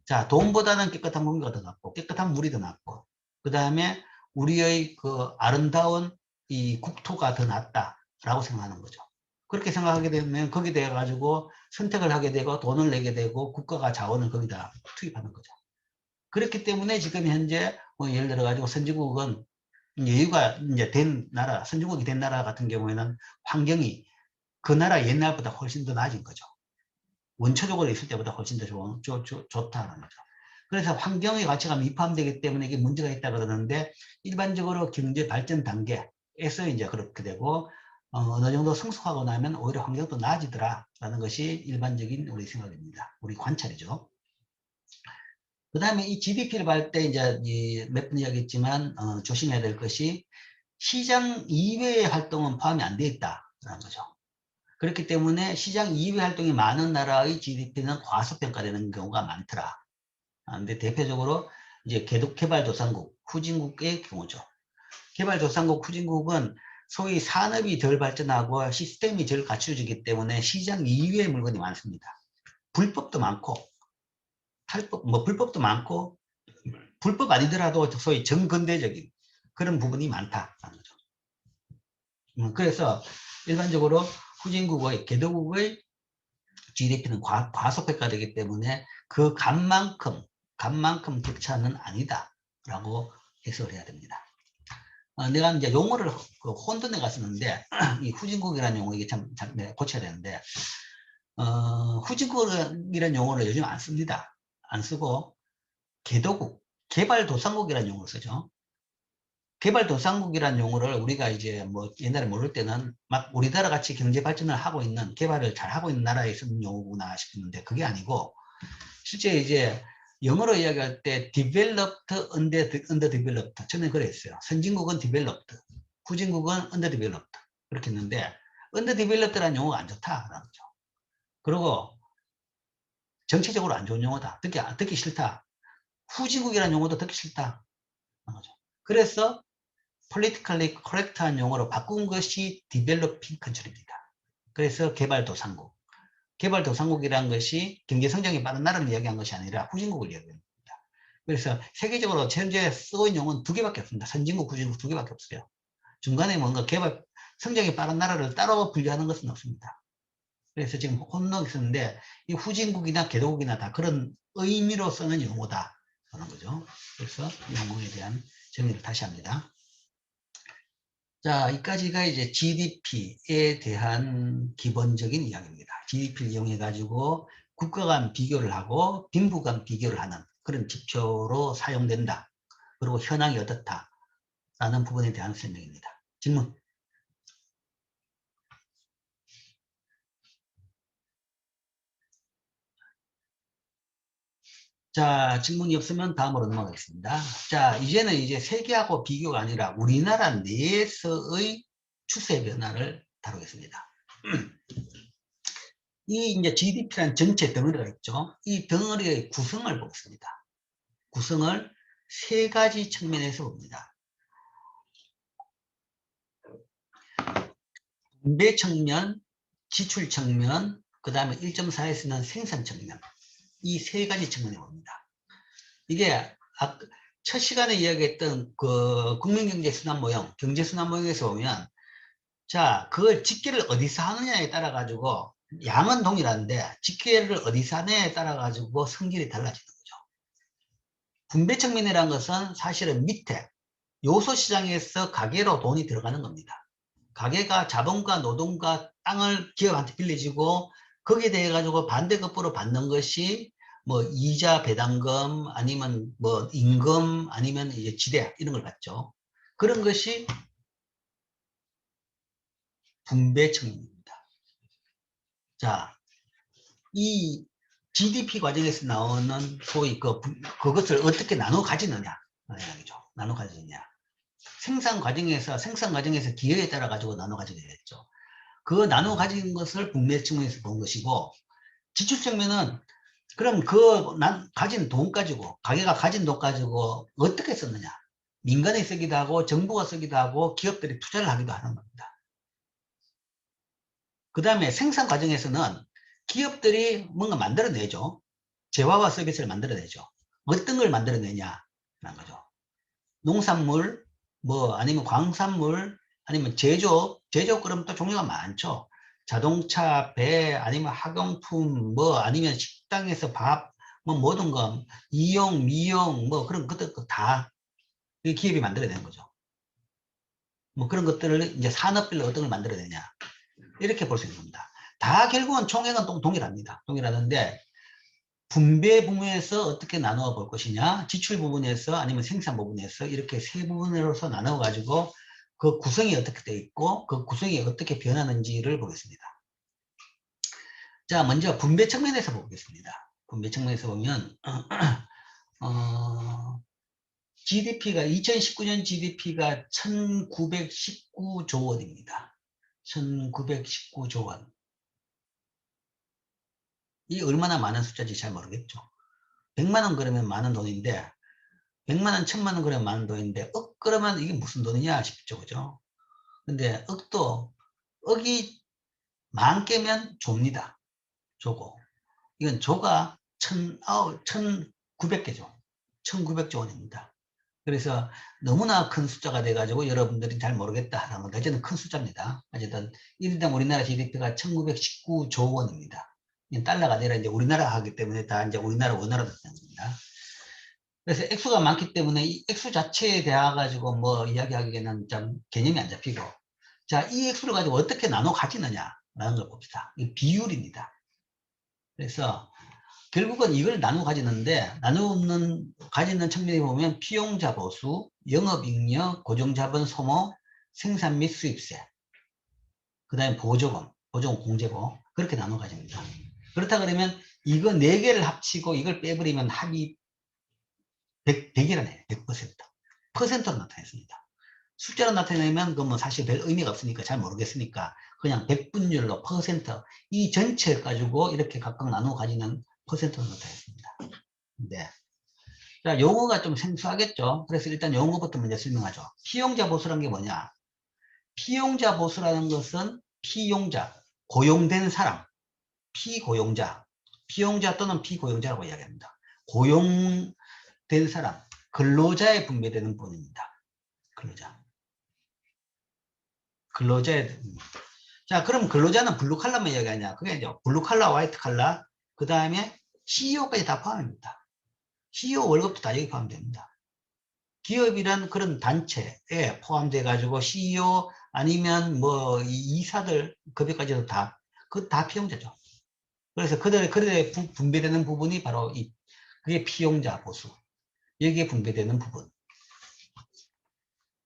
자, 돈보다는 깨끗한 공기가 더 낫고 깨끗한 물이 더 낫고 그 다음에 우리의 그 아름다운 이 국토가 더 낫다라고 생각하는 거죠. 그렇게 생각하게 되면 거기에 대해 가지고 선택을 하게 되고 돈을 내게 되고 국가가 자원을 거기다 투입하는 거죠. 그렇기 때문에 지금 현재 뭐 예를 들어 가지고 선진국은 여유가 이제 된 나라, 선진국이 된 나라 같은 경우에는 환경이 그 나라 옛날보다 훨씬 더 나아진 거죠. 원초적으로 있을 때보다 훨씬 더 좋다는 거죠. 그래서 환경의 가치가 미포함되기 때문에 이게 문제가 있다 그러는데 일반적으로 경제 발전 단계에서 이제 그렇게 되고 어느 정도 성숙하고 나면 오히려 환경도 나아지더라라는 것이 일반적인 우리 생각입니다. 우리 관찰이죠. 그 다음에 이 GDP를 볼 때 이제 몇 번 이야기했지만 조심해야 될 것이 시장 이외의 활동은 포함이 안 되어 있다라는 거죠. 그렇기 때문에 시장 이외 활동이 많은 나라의 GDP는 과소평가되는 경우가 많더라. 근데 대표적으로 이제 개발도상국, 후진국의 경우죠. 개발도상국, 후진국은 소위 산업이 덜 발전하고 시스템이 덜 갖춰지기 때문에 시장 이외의 물건이 많습니다. 불법도 많고, 불법도 많고, 불법 아니더라도 소위 정근대적인 그런 부분이 많다는 거죠. 그래서 일반적으로 후진국의, 개도국의 GDP는 과소평가되기 때문에 그 값만큼 격차는 아니다라고 해석을 해야 됩니다. 내가 이제 용어를 혼돈해 갔었는데 이 후진국이라는 용어 이게 참 내가 고쳐야 되는데 후진국이라는 용어를 요즘 안 씁니다. 안 쓰고 개도국, 개발도상국이라는 용어를 쓰죠. 개발도상국이라는 용어를 우리가 이제 뭐 옛날에 모를 때는 막 우리나라 같이 경제 발전을 하고 있는 개발을 잘 하고 있는 나라에 쓰는 용어구나 싶었는데 그게 아니고 실제 이제 영어로 이야기할 때 developed, underdeveloped 저는 그랬어요. 선진국은 developed, 후진국은 underdeveloped 그렇게 했는데 underdeveloped라는 용어가 안 좋다라는 거죠. 그리고 정치적으로 안 좋은 용어다. 듣기 싫다. 후진국이라는 용어도 듣기 싫다. 거죠. 그래서 politically correct한 용어로 바꾼 것이 developing country입니다. 그래서 개발도상국. 개발도상국이라는 것이 경제성장이 빠른 나라를 이야기한 것이 아니라 후진국을 이야기합니다. 그래서 세계적으로 현재 쓰고 있는 용어는 두 개밖에 없습니다. 선진국, 후진국 두 개밖에 없어요. 중간에 뭔가 성장이 빠른 나라를 따로 분류하는 것은 없습니다. 그래서 지금 혼동이 있었는데 이 후진국이나 개도국이나 다 그런 의미로 쓰는 용어다 하는 거죠. 그래서 이 용어에 대한 정리를 다시 합니다. 자, 여기까지가 이제 GDP에 대한 기본적인 이야기입니다. GDP를 이용해 가지고 국가 간 비교를 하고 빈부 간 비교를 하는 그런 지표로 사용된다. 그리고 현황이 어떻다라는 부분에 대한 설명입니다. 질문. 자, 질문이 없으면 다음으로 넘어가겠습니다. 자, 이제는 이제 세계하고 비교가 아니라 우리나라 내에서의 추세 변화를 다루겠습니다. 이 이제 GDP라는 전체 덩어리가 있죠. 이 덩어리의 구성을 보겠습니다. 구성을 세 가지 측면에서 봅니다. 분배 측면, 지출 측면, 그 다음에 1.4에서는 생산 측면. 이 세 가지 측면에 봅니다. 이게 첫 시간에 이야기했던 그 국민경제순환 모형, 경제순환 모형에서 보면 자, 그걸 집계를 어디서 하느냐에 따라 가지고 양은 동일한데 직계를 어디서 하느냐에 따라 가지고 성질이 달라지는 거죠. 분배 측면이라는 것은 사실은 밑에 요소 시장에서 가계로 돈이 들어가는 겁니다. 가계가 자본과 노동과 땅을 기업한테 빌려주고 거기에 대해 가지고 반대급부로 받는 것이 뭐 이자 배당금 아니면 뭐 임금 아니면 이제 지대 이런 걸 받죠. 그런 것이 분배 측면입니다. 자, 이 GDP 과정에서 나오는 소위 그것을 어떻게 나눠 가지느냐 이야기죠. 나눠 가지느냐. 생산 과정에서 기회에 따라 가지고 나눠 가지게 되겠죠. 그 나눠 가진 것을 분배 측면에서 본 것이고, 지출 측면은 그럼 가진 돈 가지고, 가게가 가진 돈 가지고 어떻게 썼느냐. 민간이 쓰기도 하고 정부가 쓰기도 하고 기업들이 투자를 하기도 하는 겁니다. 그 다음에 생산 과정에서는 기업들이 뭔가 만들어내죠. 재화와 서비스를 만들어내죠. 어떤 걸 만들어내냐라는 거죠. 농산물, 뭐 아니면 광산물, 아니면 제조업 그러면 또 종류가 많죠. 자동차, 배, 아니면 학용품, 뭐 아니면 식당에서 밥, 뭐 모든 거, 이용, 미용, 뭐 그런 것들 다 기업이 만들어내는 거죠. 뭐 그런 것들을 이제 산업별로 어떤 걸 만들어내냐. 이렇게 볼 수 있는 겁니다. 다 결국은 총액은 동일합니다. 동일하는데 분배 부분에서 어떻게 나누어 볼 것이냐, 지출 부분에서 아니면 생산 부분에서 이렇게 세 부분으로서 나누어 가지고 그 구성이 어떻게 되어 있고 그 구성이 어떻게 변하는지를 보겠습니다. 자, 먼저 분배 측면에서 보겠습니다. 분배 측면에서 보면 GDP가 2019년 GDP가 1919조 원입니다. 1919조 원. 이 얼마나 많은 숫자인지 잘 모르겠죠. 100만 원 그러면 많은 돈인데 100만 원, 1000만 원 그러면 많은 돈인데 억 그러면 이게 무슨 돈이냐 싶죠. 그죠? 근데 억이 만 개면 조입니다. 조고. 이건 조가 1900개죠. 1900조 원입니다. 그래서 너무나 큰 숫자가 돼가지고 여러분들이 잘 모르겠다 하면 어쨌든 큰 숫자입니다. 어쨌든 1인당 우리나라 GDP가 1919조 원입니다. 달러가 아니라 이제 우리나라 하기 때문에 다 이제 우리나라 원화로 되는 겁니다. 그래서 액수가 많기 때문에 이 액수 자체에 대해 가지고 뭐 이야기하기에는 좀 개념이 안 잡히고, 자, 이 액수를 가지고 어떻게 나눠 가지느냐라는 걸 봅시다. 이 비율입니다. 그래서 결국은 이걸 나눠 가지는데 가지는 측면에 보면 피용자 보수, 영업잉여, 고정자본 소모, 생산 및 수입세, 그 다음에 보조금 공제고 그렇게 나눠 가집니다. 그렇다 그러면 이거 4개를 합치고 이걸 빼버리면 합이 100이라네요. 100%. 퍼센트로 나타냈습니다. 숫자로 나타내면 그 뭐 사실 별 의미가 없으니까 잘 모르겠으니까 그냥 100분율로 퍼센트 이 전체 가지고 이렇게 각각 나누어 가지는 퍼센트로 나타냈습니다. 네. 자, 용어가 좀 생소하겠죠. 그래서 일단 용어부터 먼저 설명하죠. 피용자 보수라는 게 뭐냐? 피용자 보수라는 것은 피용자, 고용된 사람, 피고용자, 피용자 또는 피고용자라고 이야기합니다. 고용된 사람, 근로자에 분배되는 부분입니다. 근로자에. 자, 그럼 근로자는 블루칼라만 이야기하냐? 그게 이제 블루칼라, 화이트칼라, 그 다음에 CEO까지 다 포함입니다. CEO 월급도 다 여기 포함됩니다. 기업이란 그런 단체에 포함돼 가지고 CEO 아니면 뭐 이사들 급여까지도 다 피용자죠. 그래서 그들의 분배되는 부분이 바로 그게 피용자 보수. 여기에 분배되는 부분.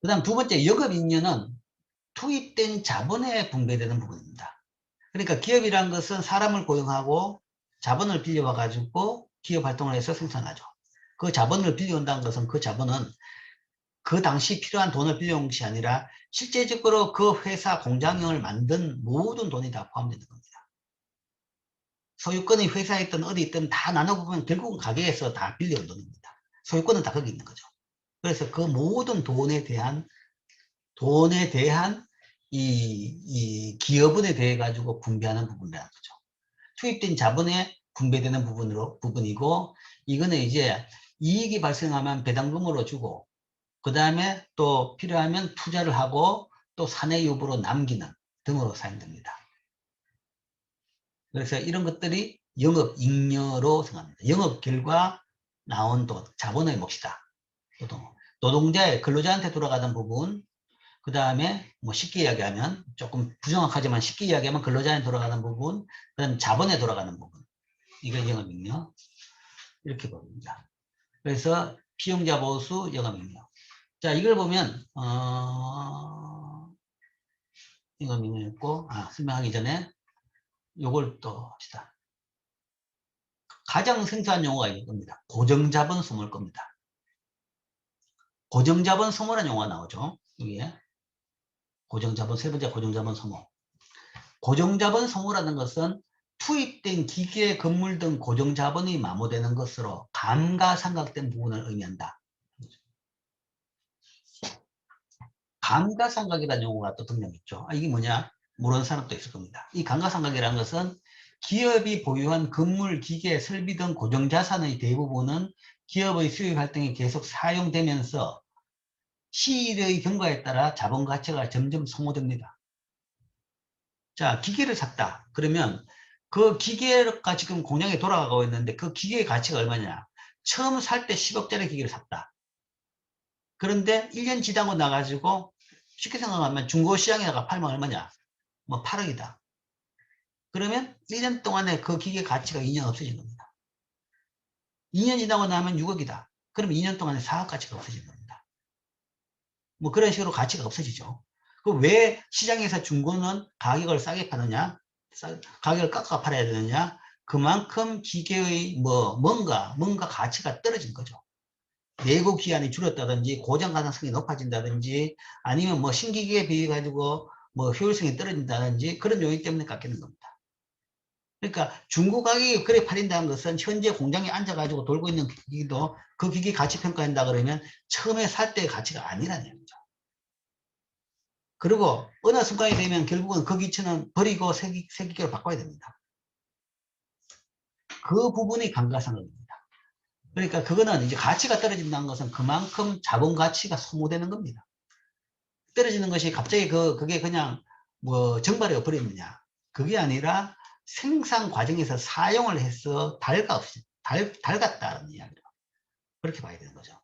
그 다음 두 번째 영업잉여는 투입된 자본에 분배되는 부분입니다. 그러니까 기업이란 것은 사람을 고용하고 자본을 빌려와 가지고 기업 활동을 해서 생산하죠. 그 자본을 빌려온다는 것은 그 자본은 그 당시 필요한 돈을 빌려온 것이 아니라 실제적으로 그 회사 공장을 만든 모든 돈이 다 포함되는 겁니다. 소유권이 회사에 있든 어디 있든 다 나눠보면 결국은 가게에서 다 빌려온 돈입니다. 소유권은 다 거기 있는 거죠. 그래서 그 모든 돈에 대한 이 기업원에 대해 가지고 분배하는 부분이라는 거죠. 투입된 자본에 분배되는 부분이고, 이거는 이제 이익이 발생하면 배당금으로 주고, 그 다음에 또 필요하면 투자를 하고 또 사내유보로 남기는 등으로 사용됩니다. 그래서 이런 것들이 영업잉여로 생각합니다. 영업 결과 나온 자본의 몫이다. 노동자의 근로자한테 돌아가는 부분, 그 다음에 뭐 쉽게 이야기하면 조금 부정확하지만 쉽게 이야기하면 근로자한테 돌아가는 부분, 그다음 자본에 돌아가는 부분. 이걸 영업잉여 이렇게 봅니다. 그래서 피용자 보수 영업잉여. 자, 이걸 보면 영업잉여였고 설명하기 전에 요걸 또 합시다. 가장 생소한 용어가 이겁니다. 고정자본 소모일 겁니다. 고정자본 소모라는 용어가 나오죠. 여기에 고정자본, 세 번째 고정자본 소모. 고정자본 소모라는 것은 투입된 기계, 건물 등 고정자본이 마모되는 것으로 감가상각된 부분을 의미한다. 감가상각이라는 용어가 또 등장했죠. 이게 뭐냐? 모르는 사람도 있을 겁니다. 이 감가상각이라는 것은 기업이 보유한 건물, 기계, 설비 등 고정자산의 대부분은 기업의 수익 활동에 계속 사용되면서 시일의 경과에 따라 자본 가치가 점점 소모됩니다. 자, 기계를 샀다. 그러면 그 기계가 지금 공장에 돌아가고 있는데 그 기계의 가치가 얼마냐? 처음 살 때 10억짜리 기계를 샀다. 그런데 1년 지나고 나가지고 쉽게 생각하면 중고시장에다가 팔면 얼마냐? 뭐 8억이다. 그러면 1년 동안에 그 기계 가치가 2년 없어진 겁니다. 2년 지나고 나면 6억이다. 그러면 2년 동안에 4억 가치가 없어진 겁니다. 뭐 그런 식으로 가치가 없어지죠. 그 왜 시장에서 중고는 가격을 싸게 파느냐? 가격을 깎아 팔아야 되느냐? 그만큼 기계의 뭔가 가치가 떨어진 거죠. 내구 기한이 줄었다든지 고장 가능성이 높아진다든지 아니면 뭐 신기기에 비해 가지고 뭐 효율성이 떨어진다든지 그런 요인 때문에 깎이는 겁니다. 그러니까 중고 가격이 그래 팔린다는 것은 현재 공장에 앉아가지고 돌고 있는 기기도 그 기기 가치 평가한다 그러면 처음에 살 때의 가치가 아니라는 얘기죠. 그리고 어느 순간이 되면 결국은 그 기체는 버리고 새 기계로 바꿔야 됩니다. 그 부분이 감가상각입니다. 그러니까 그거는 이제 가치가 떨어진다는 것은 그만큼 자본 가치가 소모되는 겁니다. 떨어지는 것이 갑자기 그게 그냥 뭐 정발해 버리느냐. 그게 아니라 생산 과정에서 사용을 해서 닳았다는 이야기죠. 그렇게 봐야 되는 거죠.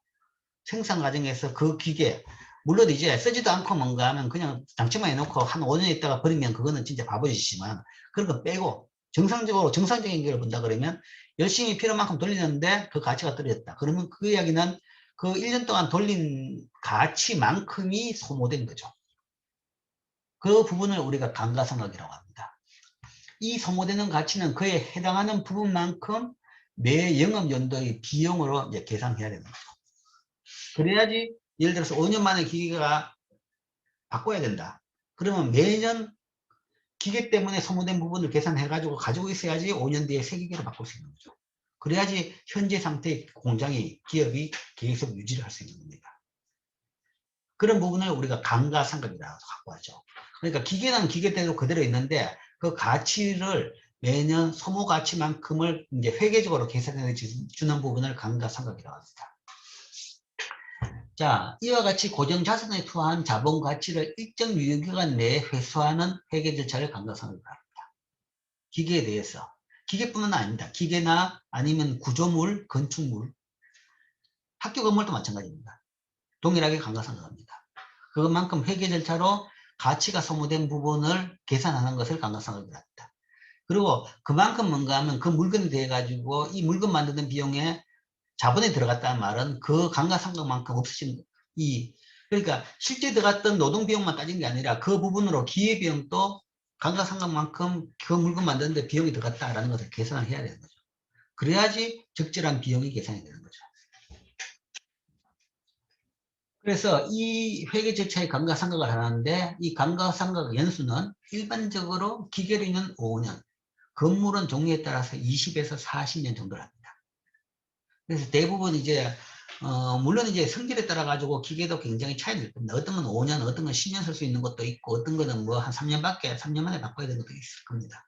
생산 과정에서 그 기계, 물론 이제 쓰지도 않고 뭔가 하면 그냥 장치만 해놓고 한 5년 있다가 버리면 그거는 진짜 바보짓이지만 그런 거 빼고 정상적인 걸 본다 그러면 열심히 필요한 만큼 돌리는데 그 가치가 떨어졌다. 그러면 그 이야기는 그 1년 동안 돌린 가치만큼이 소모된 거죠. 그 부분을 우리가 감가상각이라고 합니다. 이 소모되는 가치는 그에 해당하는 부분만큼 매 영업연도의 비용으로 이제 계산해야 되는 거죠. 그래야지 예를 들어서 5년 만에 기계가 바꿔야 된다. 그러면 매년 기계 때문에 소모된 부분을 계산해가지고 가지고 있어야지 5년 뒤에 새 기계로 바꿀 수 있는 거죠. 그래야지 현재 상태의 공장이, 기업이 계속 유지를 할 수 있는 겁니다. 그런 부분을 우리가 감가상각이라고 갖고 하죠. 그러니까 기계는 기계대로 그대로 있는데 그 가치를 매년 소모 가치만큼을 이제 회계적으로 계산해 주는 부분을 감가상각이라고 합니다. 자, 이와 같이 고정자산에 투하한 자본 가치를 일정 유효기간 내에 회수하는 회계 절차를 감가상각이라고 합니다. 기계에 대해서. 기계뿐만 아닙니다. 기계나 아니면 구조물, 건축물, 학교 건물도 마찬가지입니다. 동일하게 감가상각합니다. 그것만큼 회계 절차로 가치가 소모된 부분을 계산하는 것을 감가상각이라고 합니다. 그리고 그만큼 뭔가 하면 그 물건에 대해 가지고 이 물건 만드는 비용에 자본이 들어갔다는 말은 그 감가상각만큼 없으신 그러니까 실제 들어갔던 노동 비용만 따진 게 아니라 그 부분으로 기회비용도 감가상각만큼 그 물건 만드는데 비용이 들어갔다라는 것을 계산을 해야 되는 거죠. 그래야지 적절한 비용이 계산이 되는 거죠. 그래서 이 회계 절차의 감가상각을 하는데 이 감가상각 연수는 일반적으로 기계류는 5년, 건물은 종류에 따라서 20에서 40년 정도를 합니다. 그래서 대부분 이제 물론 이제 성질에 따라 가지고 기계도 굉장히 차이가 날 겁니다. 어떤 건 5년, 어떤 건 10년 쓸 수 있는 것도 있고 어떤 거는 뭐 한 3년 만에 바꿔야 되는 것도 있을 겁니다.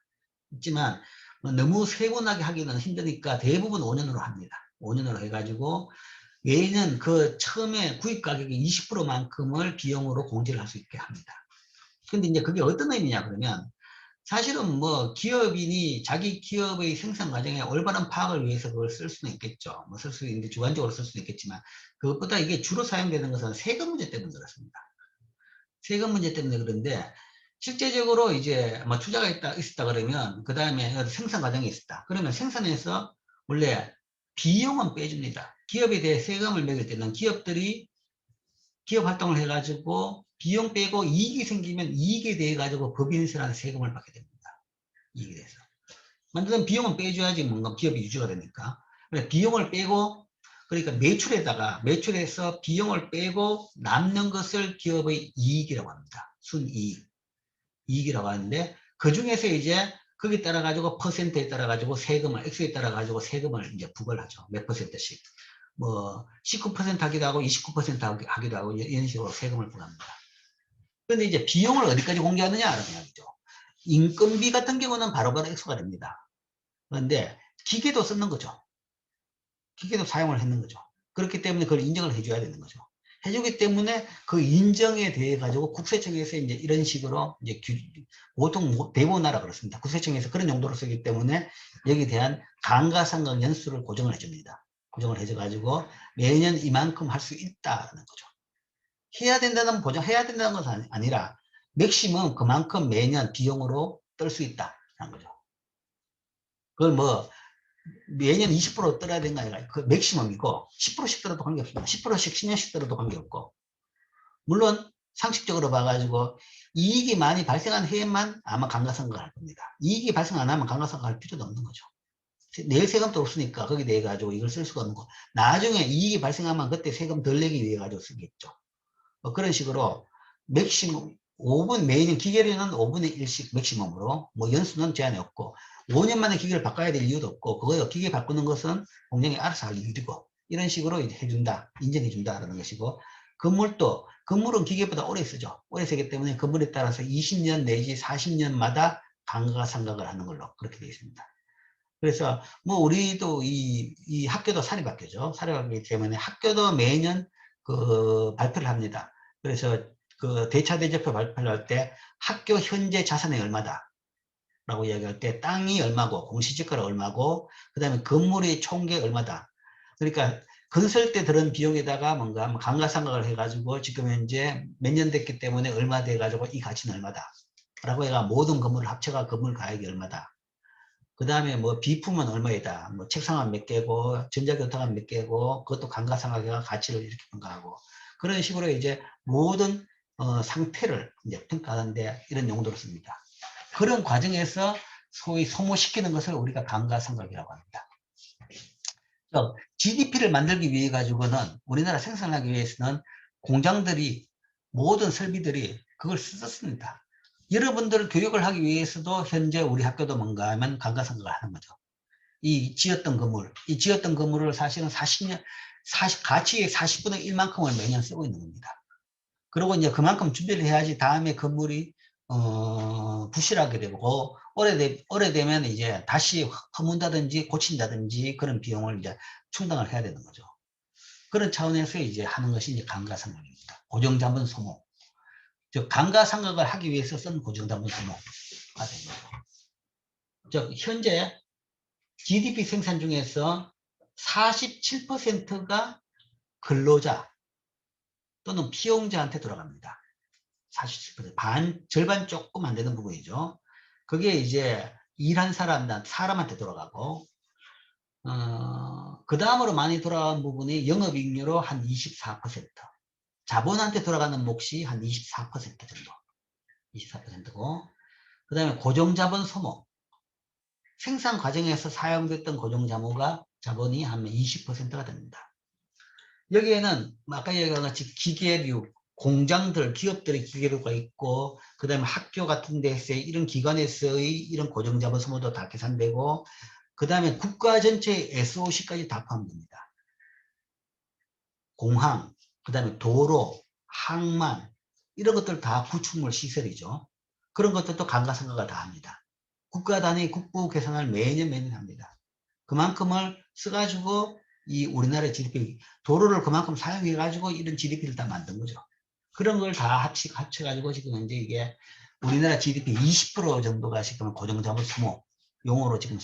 있지만 너무 세분하게 하기는 힘드니까 대부분 5년으로 합니다. 5년으로 해가지고 매년 그 처음에 구입 가격의 20%만큼을 비용으로 공제를 할 수 있게 합니다. 근데 이제 그게 어떤 의미냐 그러면 사실은 뭐 기업인이 자기 기업의 생산 과정의 올바른 파악을 위해서 그걸 쓸 수는 있겠죠. 뭐 쓸 수 있는데 주관적으로 쓸 수는 있겠지만 그것보다 이게 주로 사용되는 것은 세금 문제 때문에 그렇습니다. 세금 문제 때문에 그런데 실제적으로 이제 뭐 투자가 있었다 그러면 그 다음에 생산 과정이 있었다. 그러면 생산에서 원래 비용은 빼줍니다. 기업에 대해 세금을 매길 때는 기업들이 기업 활동을 해가지고 비용 빼고 이익이 생기면 이익에 대해 가지고 법인세라는 세금을 받게 됩니다. 이익에 대해서. 만든 비용은 빼줘야지 뭔가 기업이 유지가 되니까. 그러니까 비용을 빼고 그러니까 매출에서 비용을 빼고 남는 것을 기업의 이익이라고 합니다. 순이익. 이익이라고 하는데 그 중에서 이제 거기에 따라 가지고 퍼센트에 따라 가지고 세금을 X에 따라 가지고 세금을 이제 부과를 하죠. 몇 퍼센트씩. 뭐 19% 하기도 하고 29% 하기도 하고 이런 식으로 세금을 부과합니다. 그런데 이제 비용을 어디까지 공개하느냐라는 이야기죠. 인건비 같은 경우는 바로바로 액수가 됩니다. 그런데 기계도 쓰는 거죠. 기계도 사용을 했는 거죠. 그렇기 때문에 그걸 인정을 해줘야 되는 거죠. 해주기 때문에 그 인정에 대해 가지고 국세청에서 이제 이런 식으로 이제 보통 대부분 나라 그렇습니다. 국세청에서 그런 용도로 쓰기 때문에 여기에 대한 감가상각 연수를 고정을 해줍니다. 고정을 해줘 가지고 매년 이만큼 할 수 있다는 거죠. 해야 된다는 보장해야 된다는 것은 아니라 맥시멈 그만큼 매년 비용으로 뜰 수 있다는 거죠. 그걸 뭐 매년 20% 떨어야 되는 게 아니라 그 맥시멈이고 10%씩 떨어도 관계없습니다. 10%씩 10년씩 떨어도 관계없고 물론 상식적으로 봐가지고 이익이 많이 발생한 해에만 아마 감가상각을 할 겁니다. 이익이 발생 안 하면 감가상각할 필요도 없는 거죠. 낼 세금도 없으니까 거기에 대해 가지고 이걸 쓸 수가 없는 거. 나중에 이익이 발생하면 그때 세금 덜 내기 위해 가지고 쓰겠죠. 그런 식으로 맥시멈 5분 매년 기계료는 5분의 1씩 맥시멈으로 뭐 연수는 제한이 없고 5년 만에 기계를 바꿔야 될 이유도 없고 그거 기계 바꾸는 것은 공장이 알아서 할 일이고 이런 식으로 이제 해준다 인정해 준다라는 것이고 건물은 기계보다 오래 쓰죠. 오래 쓰기 때문에 건물에 따라서 20년 내지 40년마다 감가상각을 하는 걸로 그렇게 되어 있습니다. 그래서 뭐 우리도 이 학교도 사립학교죠. 사립학교이기 때문에 학교도 매년 그 발표를 합니다. 그래서 그 대차대조표 발표를 할 때 학교 현재 자산이 얼마다 라고 이야기할 때 땅이 얼마고 공시지가가 얼마고 그 다음에 건물의 총계 얼마다. 그러니까 건설 때 들은 비용에다가 뭔가 감가상각을 해가지고 지금 현재 몇 년 됐기 때문에 얼마 돼가지고 이 가치는 얼마다 라고 해가 모든 건물을 합쳐가 건물 가액이 얼마다. 그 다음에 뭐 비품은 얼마이다. 뭐 책상은 몇 개고 전자교통은 몇 개고 그것도 감가상각해가 가치를 이렇게 평가하고 그런 식으로 이제 모든 상태를 이제 평가하는데 이런 용도로 씁니다. 그런 과정에서 소위 소모시키는 것을 우리가 감가상각이라고 합니다. GDP를 만들기 위해 가지고는 우리나라 생산하기 위해서는 공장들이 모든 설비들이 그걸 썼습니다. 여러분들 교육을 하기 위해서도 현재 우리 학교도 뭔가 하면 감가상각을 하는 거죠. 이 지었던 건물을 사실은 40년, 가치의 40분의 1만큼을 매년 쓰고 있는 겁니다. 그리고 이제 그만큼 준비를 해야지 다음에 건물이 부실하게 되고 오래되면 이제 다시 허문다든지 고친다든지 그런 비용을 이제 충당을 해야 되는 거죠. 그런 차원에서 이제 하는 것이 이제 감가상각입니다. 고정자본 소모. 즉 감가상각을 하기 위해서 쓴 고정자본 소모가 되는 거죠. 즉 현재 GDP 생산 중에서 47%가 근로자 또는 피용자한테 돌아갑니다. 47%, 절반 조금 안 되는 부분이죠. 그게 이제 일한 사람한테 돌아가고, 그 다음으로 많이 돌아간 부분이 영업이익료로 한 24%, 자본한테 돌아가는 몫이 한 24% 정도, 24%고, 그 다음에 고정자본 소모, 생산 과정에서 사용됐던 자본이 한 20%가 됩니다. 여기에는 아까 얘기한 같이 기계류, 공장들, 기업들의 기계류가 있고 그 다음에 학교 같은 데서의 이런 기관에서의 이런 고정자본 소모도 다 계산되고 그 다음에 국가 전체의 SOC까지 다 포함됩니다. 공항, 그 다음에 도로, 항만 이런 것들 다 구축물 시설이죠. 그런 것들도 감가상각을 다 합니다. 국가 단위 국부 계산을 매년 합니다. 그만큼을 써가지고 이 우리나라의 GDP, 도로를 그만큼 사용해가지고 이런 GDP를 다 만든 거죠. 그런 걸 다 합쳐가지고 지금 이제 이게 우리나라 GDP 20% 정도가 지금 고정자본 소모 용어로 지금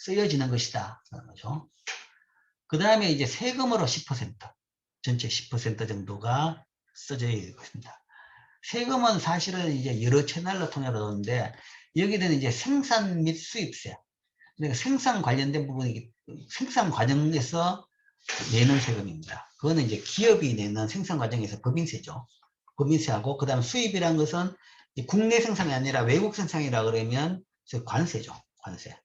쓰여지는 것이다. 거죠. 그 다음에 이제 세금으로 10%, 전체 10% 정도가 써져 있습니다. 세금은 사실은 이제 여러 채널로 통해서 오는데, 여기는 이제 생산 및 수입세, 그러니까 생산 관련된 부분이 생산 과정에서 내는 세금입니다. 그거는 이제 기업이 내는 생산 과정에서 법인세죠. 법인세하고, 그 다음 수입이란 것은 국내 생산이 아니라 외국 생산이라 그러면 관세죠. 관세.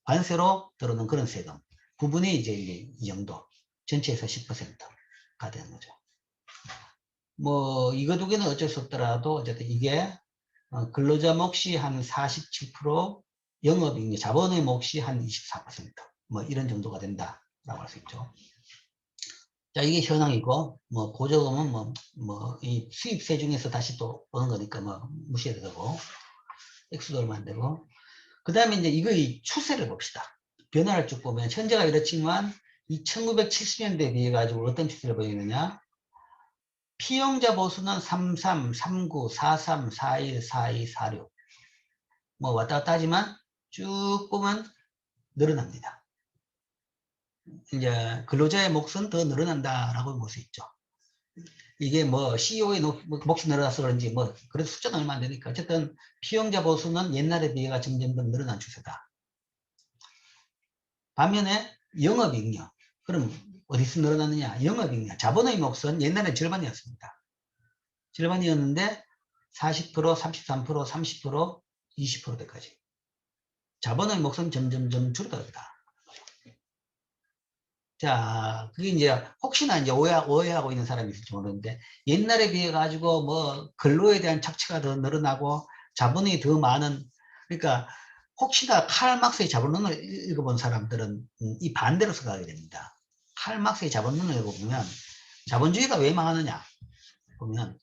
관세로 들어오는 그런 세금. 부분이 이제 이 정도. 전체에서 10%가 되는 거죠. 뭐, 이거 두 개는 어쩔 수 없더라도, 어쨌든 이게 근로자 몫이 한 47%, 영업이익, 자본의 몫이 한 24%, 뭐 이런 정도가 된다라고 할 수 있죠. 자, 이게 현황이고, 뭐, 보조금은 이 수입세 중에서 다시 또 오는 거니까 뭐, 무시해도 되고, 액수도 얼마 안 되고. 그 다음에 이제 이 추세를 봅시다. 변화를 쭉 보면, 현재가 이렇지만, 이 1970년대에 비해 가지고 어떤 추세를 보이느냐? 피용자 보수는 33, 39, 43, 41, 42, 46. 뭐 왔다 갔다 하지만 쭉 보면 늘어납니다. 이제 근로자의 몫은 더 늘어난다라고 볼 수 있죠. 이게 뭐 CEO의 몫이 늘어나서 그런지 뭐 그래도 숫자는 얼마 안 되니까 어쨌든 피용자 보수는 옛날에 비해가 점점 더 늘어난 추세다. 반면에 영업이익요. 그럼 어디서 늘어났느냐? 영업이익, 자본의 몫은 옛날에 절반이었습니다. 절반이었는데 40%, 33%, 30%, 20%대까지. 자본의 몫은 점점점 줄어들었다. 자, 그게 이제 혹시나 이제 오해하고 있는 사람이 있을지 모르는데, 옛날에 비해 가지고 뭐 근로에 대한 착취가 더 늘어나고 자본이 더 많은, 그러니까 혹시나 칼 막스의 자본론을 읽어본 사람들은 이 반대로 생각하게 됩니다. 칼 막스의 자본론을 읽어보면 자본주의가 왜 망하느냐 보면,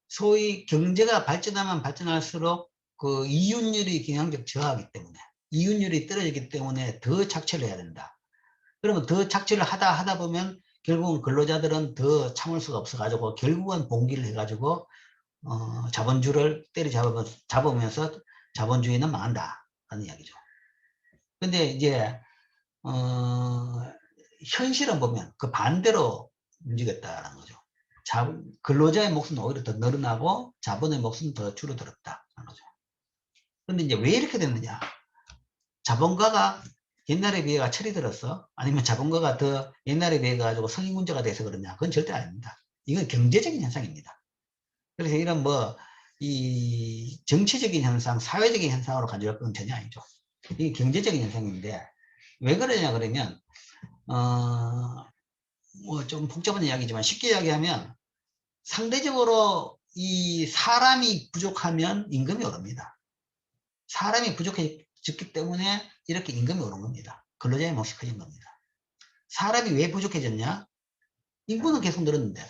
소위 경제가 발전하면 발전할수록 그 이윤율이 경향적 저하이기 때문에, 이윤율이 떨어지기 때문에 더 착취를 해야 된다. 그러면 더 착취를 하다 보면 결국은 근로자들은 더 참을 수가 없어가지고 결국은 봉기를 해가지고 자본주를 잡으면서 자본주의는 망한다라는 이야기죠. 근데 이제 현실은 보면 그 반대로 움직였다는 거죠. 근로자의 몫은 오히려 더 늘어나고 자본의 몫은 더 줄어들었다는 거죠. 근데 이제 왜 이렇게 됐느냐? 자본가가 옛날에 비해가 철이 들었어? 아니면 자본가가 더 옛날에 비해 가지고 성인 문제가 돼서 그러냐? 그건 절대 아닙니다. 이건 경제적인 현상입니다. 그래서 이런 이 정치적인 현상, 사회적인 현상으로 가져갈 건 전혀 아니죠. 이게 경제적인 현상인데, 왜 그러냐 그러면, 뭐 좀 복잡한 이야기지만 쉽게 이야기하면, 상대적으로 이 사람이 부족하면 임금이 오릅니다. 사람이 부족해졌기 때문에 이렇게 임금이 오른 겁니다. 근로자의 몫이 커진 겁니다. 사람이 왜 부족해졌냐? 인구는 계속 늘었는데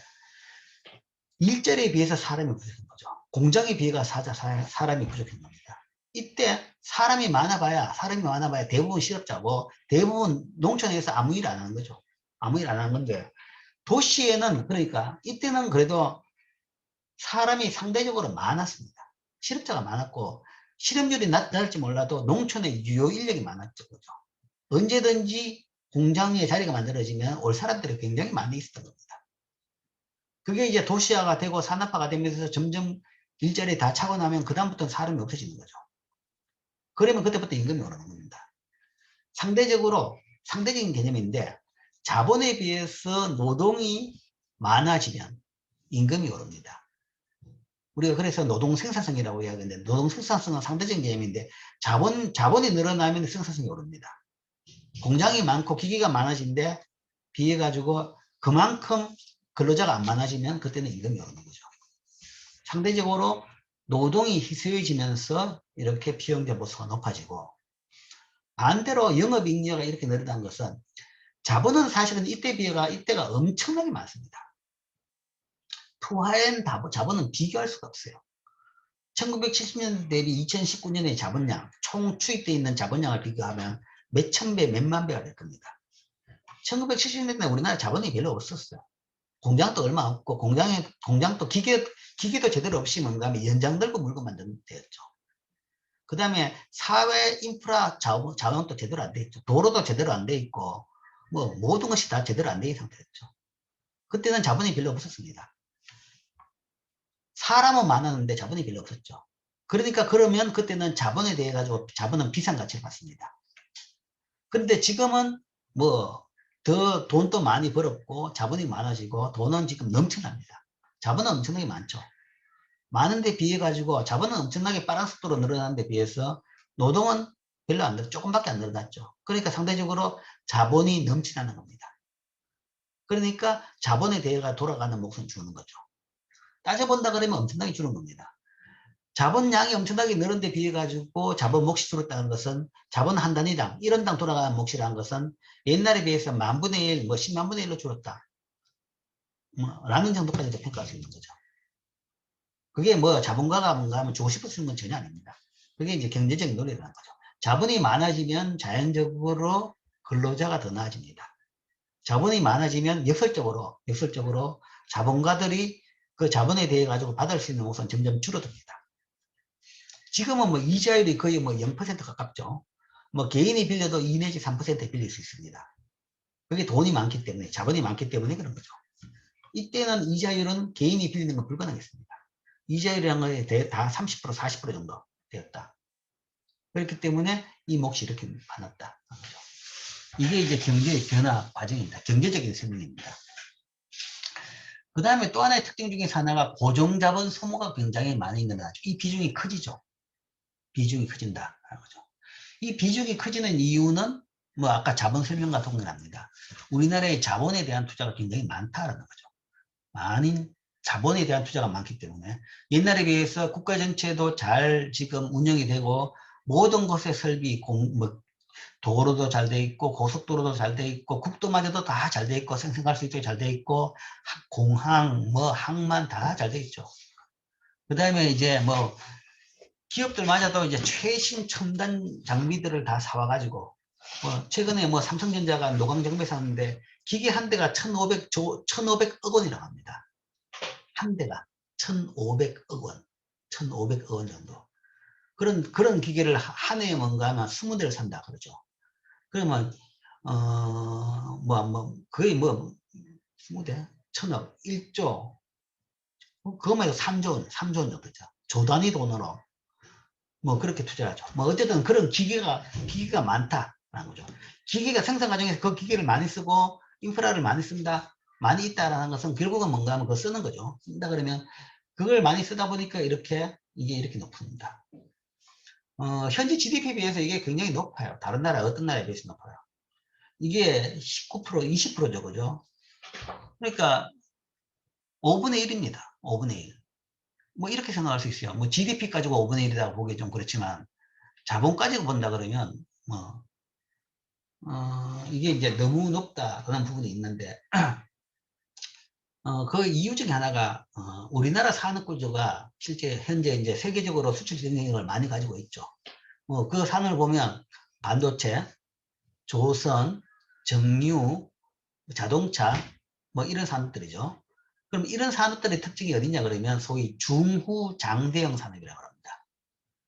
일자리에 비해서 사람이 부족한 거죠. 공장에 비해가 사람이 부족한 겁니다. 이때 사람이 많아봐야 대부분 실업자고 대부분 농촌에서 아무 일 안 하는 거죠. 아무 일 안 하는 건데, 도시에는 그러니까 이때는 그래도 사람이 상대적으로 많았습니다. 실업자가 많았고 실업률이 낮을지 몰라도 농촌에 유효 인력이 많았죠. 그죠? 언제든지 공장에 자리가 만들어지면 올 사람들이 굉장히 많이 있었던 겁니다. 그게 이제 도시화가 되고 산업화가 되면서 점점 일자리 다 차고 나면 그다음부터는 사람이 없어지는 거죠. 그러면 그때부터 임금이 오르는 겁니다. 상대적인 개념인데, 자본에 비해서 노동이 많아지면 임금이 오릅니다. 우리가 그래서 노동 생산성이라고 이야기하는데, 노동 생산성은 상대적인 개념인데, 자본이 늘어나면 생산성이 오릅니다. 공장이 많고 기계가 많아진데 비해 가지고 그만큼 근로자가 안 많아지면 그때는 임금이 오르는 거죠. 상대적으로 노동이 희소해지면서 이렇게 피용자 보수가 높아지고, 반대로 영업이익료가 이렇게 늘어난 것은, 자본은 사실은 이때가 엄청나게 많습니다. 투하엔 자본은 비교할 수가 없어요. 1970년 대비 2019년의 자본량, 총 투입되어 있는 자본량을 비교하면 몇천 배, 몇만 배가 될 겁니다. 1970년대 우리나라 자본이 별로 없었어요. 공장도 얼마 없고, 공장도 기계도 제대로 없이 뭔가 하면 연장 들고 물건 만드는 데였죠. 그 다음에 사회 인프라 자원도 제대로 안 돼 있죠. 도로도 제대로 안 돼 있고, 뭐, 모든 것이 다 제대로 안 돼 있는 상태였죠. 그때는 자본이 별로 없었습니다. 사람은 많았는데 자본이 별로 없었죠. 그러니까 그러면 그때는 자본에 대해 가지고 자본은 비싼 가치를 받습니다. 그런데 지금은 뭐 더 돈도 많이 벌었고 자본이 많아지고 돈은 지금 넘쳐납니다. 자본은 엄청나게 많죠. 많은데 비해 가지고 자본은 엄청나게 빠른 속도로 늘어나는데 비해서 노동은 별로 안 늘어, 조금밖에 안 늘어났죠. 그러니까 상대적으로 자본이 넘치나는 겁니다. 그러니까 자본에 대해 돌아가는 몫은 주는 거죠. 따져본다 그러면 엄청나게 주는 겁니다. 자본량이 엄청나게 늘은 데 비해 가지고 자본 몫이 줄었다는 것은 자본 한 단위당 1원당 돌아가는 몫이라는 것은 옛날에 비해서 10,000분의 1, 뭐 100,000분의 1로 줄었다. 라는 정도까지도 평가할 수 있는 거죠. 그게 뭐 자본가가 뭔가 하면 주고 싶었는 건 전혀 아닙니다. 그게 이제 경제적인 논리라는 거죠. 자본이 많아지면 자연적으로 근로자가 더 나아집니다. 자본이 많아지면 역설적으로 자본가들이 그 자본에 대해 가지고 받을 수 있는 몫은 점점 줄어듭니다. 지금은 뭐 이자율이 거의 뭐 0% 가깝죠. 뭐 개인이 빌려도 2 내지 3% 빌릴 수 있습니다. 그게 돈이 많기 때문에, 자본이 많기 때문에 그런 거죠. 이때는 이자율은 개인이 빌리는 건 불가능했습니다. 이자율이라는 게 다 30%, 40% 정도 되었다. 그렇기 때문에 이 몫이 이렇게 많았다. 이게 이제 경제의 변화 과정입니다. 경제적인 설명입니다. 그 다음에 또 하나의 특징 중에서 하나가 고정자본 소모가 굉장히 많이 늘어나죠. 이 비중이 커지죠. 비중이 커진다. 이 비중이 커지는 이유는 뭐 아까 자본 설명과 동일합니다. 우리나라의 자본에 대한 투자가 굉장히 많다라는 거죠. 많은 자본에 대한 투자가 많기 때문에 옛날에 비해서 국가 전체도 잘 지금 운영이 되고 모든 것의 설비, 도로도 잘 돼 있고 고속도로도 잘 돼 있고 국도마저도 다 잘 돼 있고 생생할 수 있도록 잘 돼 있고 공항, 뭐 항만 다 잘 돼 있죠. 그 다음에 이제 뭐 기업들마저도 이제 최신 첨단 장비들을 다 사와가지고 최근에 뭐 삼성전자가 노광정배 샀는데 기계 한 대가 1,500억 원이라고 합니다. 한 대가 1,500억 원, 1,500억 원 정도. 그런 기계를 한 해에 뭔가 하면 20대를 산다 그러죠. 그러면 거의 20대, 1,000억, 1조, 그것만 해도 3조 원 정도죠. 조 단위 돈으로 뭐 그렇게 투자하죠. 뭐 어쨌든 그런 기계가 많다라는 거죠. 기계가 생산 과정에서 그 기계를 많이 쓰고 인프라를 많이 쓴다, 많이 있다라는 것은 결국은 뭔가 하면 그거 쓰는 거죠. 쓴다 그러면 그걸 많이 쓰다 보니까 이게 이렇게 높습니다. 현재 GDP에 비해서 이게 굉장히 높아요. 다른 나라 어떤 나라에 비해서 높아요. 이게 19%, 20%죠, 그죠? 그러니까 5분의 1입니다. 5분의 1. 뭐 이렇게 생각할 수 있어요. 뭐 GDP 가지고 5분의 1이라고 보기 좀 그렇지만 자본 가지고 본다 그러면 이게 이제 너무 높다 그런 부분이 있는데 그 이유 중에 하나가 우리나라 산업 구조가 실제 현재 이제 세계적으로 수출 경쟁력을 많이 가지고 있죠. 그 산을 보면 반도체, 조선, 정유, 자동차 뭐 이런 산업들이죠. 그럼 이런 산업들의 특징이 어디냐 그러면 소위 중후장대형 산업이라고 합니다.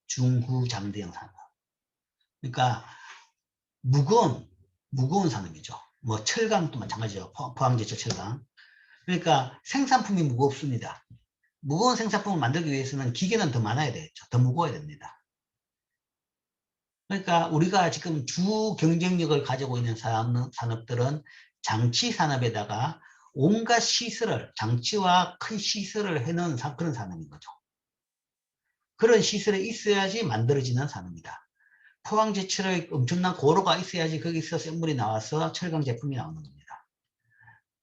중후장대형 산업. 그러니까 무거운 산업이죠. 뭐 철강도 마찬가지죠. 포항제철 철강. 그러니까 생산품이 무겁습니다. 무거운 생산품을 만들기 위해서는 기계는 더 많아야 되겠죠. 더 무거워야 됩니다. 그러니까 우리가 지금 주 경쟁력을 가지고 있는 산업들은 장치 산업에다가 온갖 시설을, 장치와 큰 시설을 해놓은 그런 산업인 거죠. 그런 시설이 있어야지 만들어지는 산업입니다. 포항제철의 엄청난 고로가 있어야지 거기서 샘물이 나와서 철강 제품이 나오는 겁니다.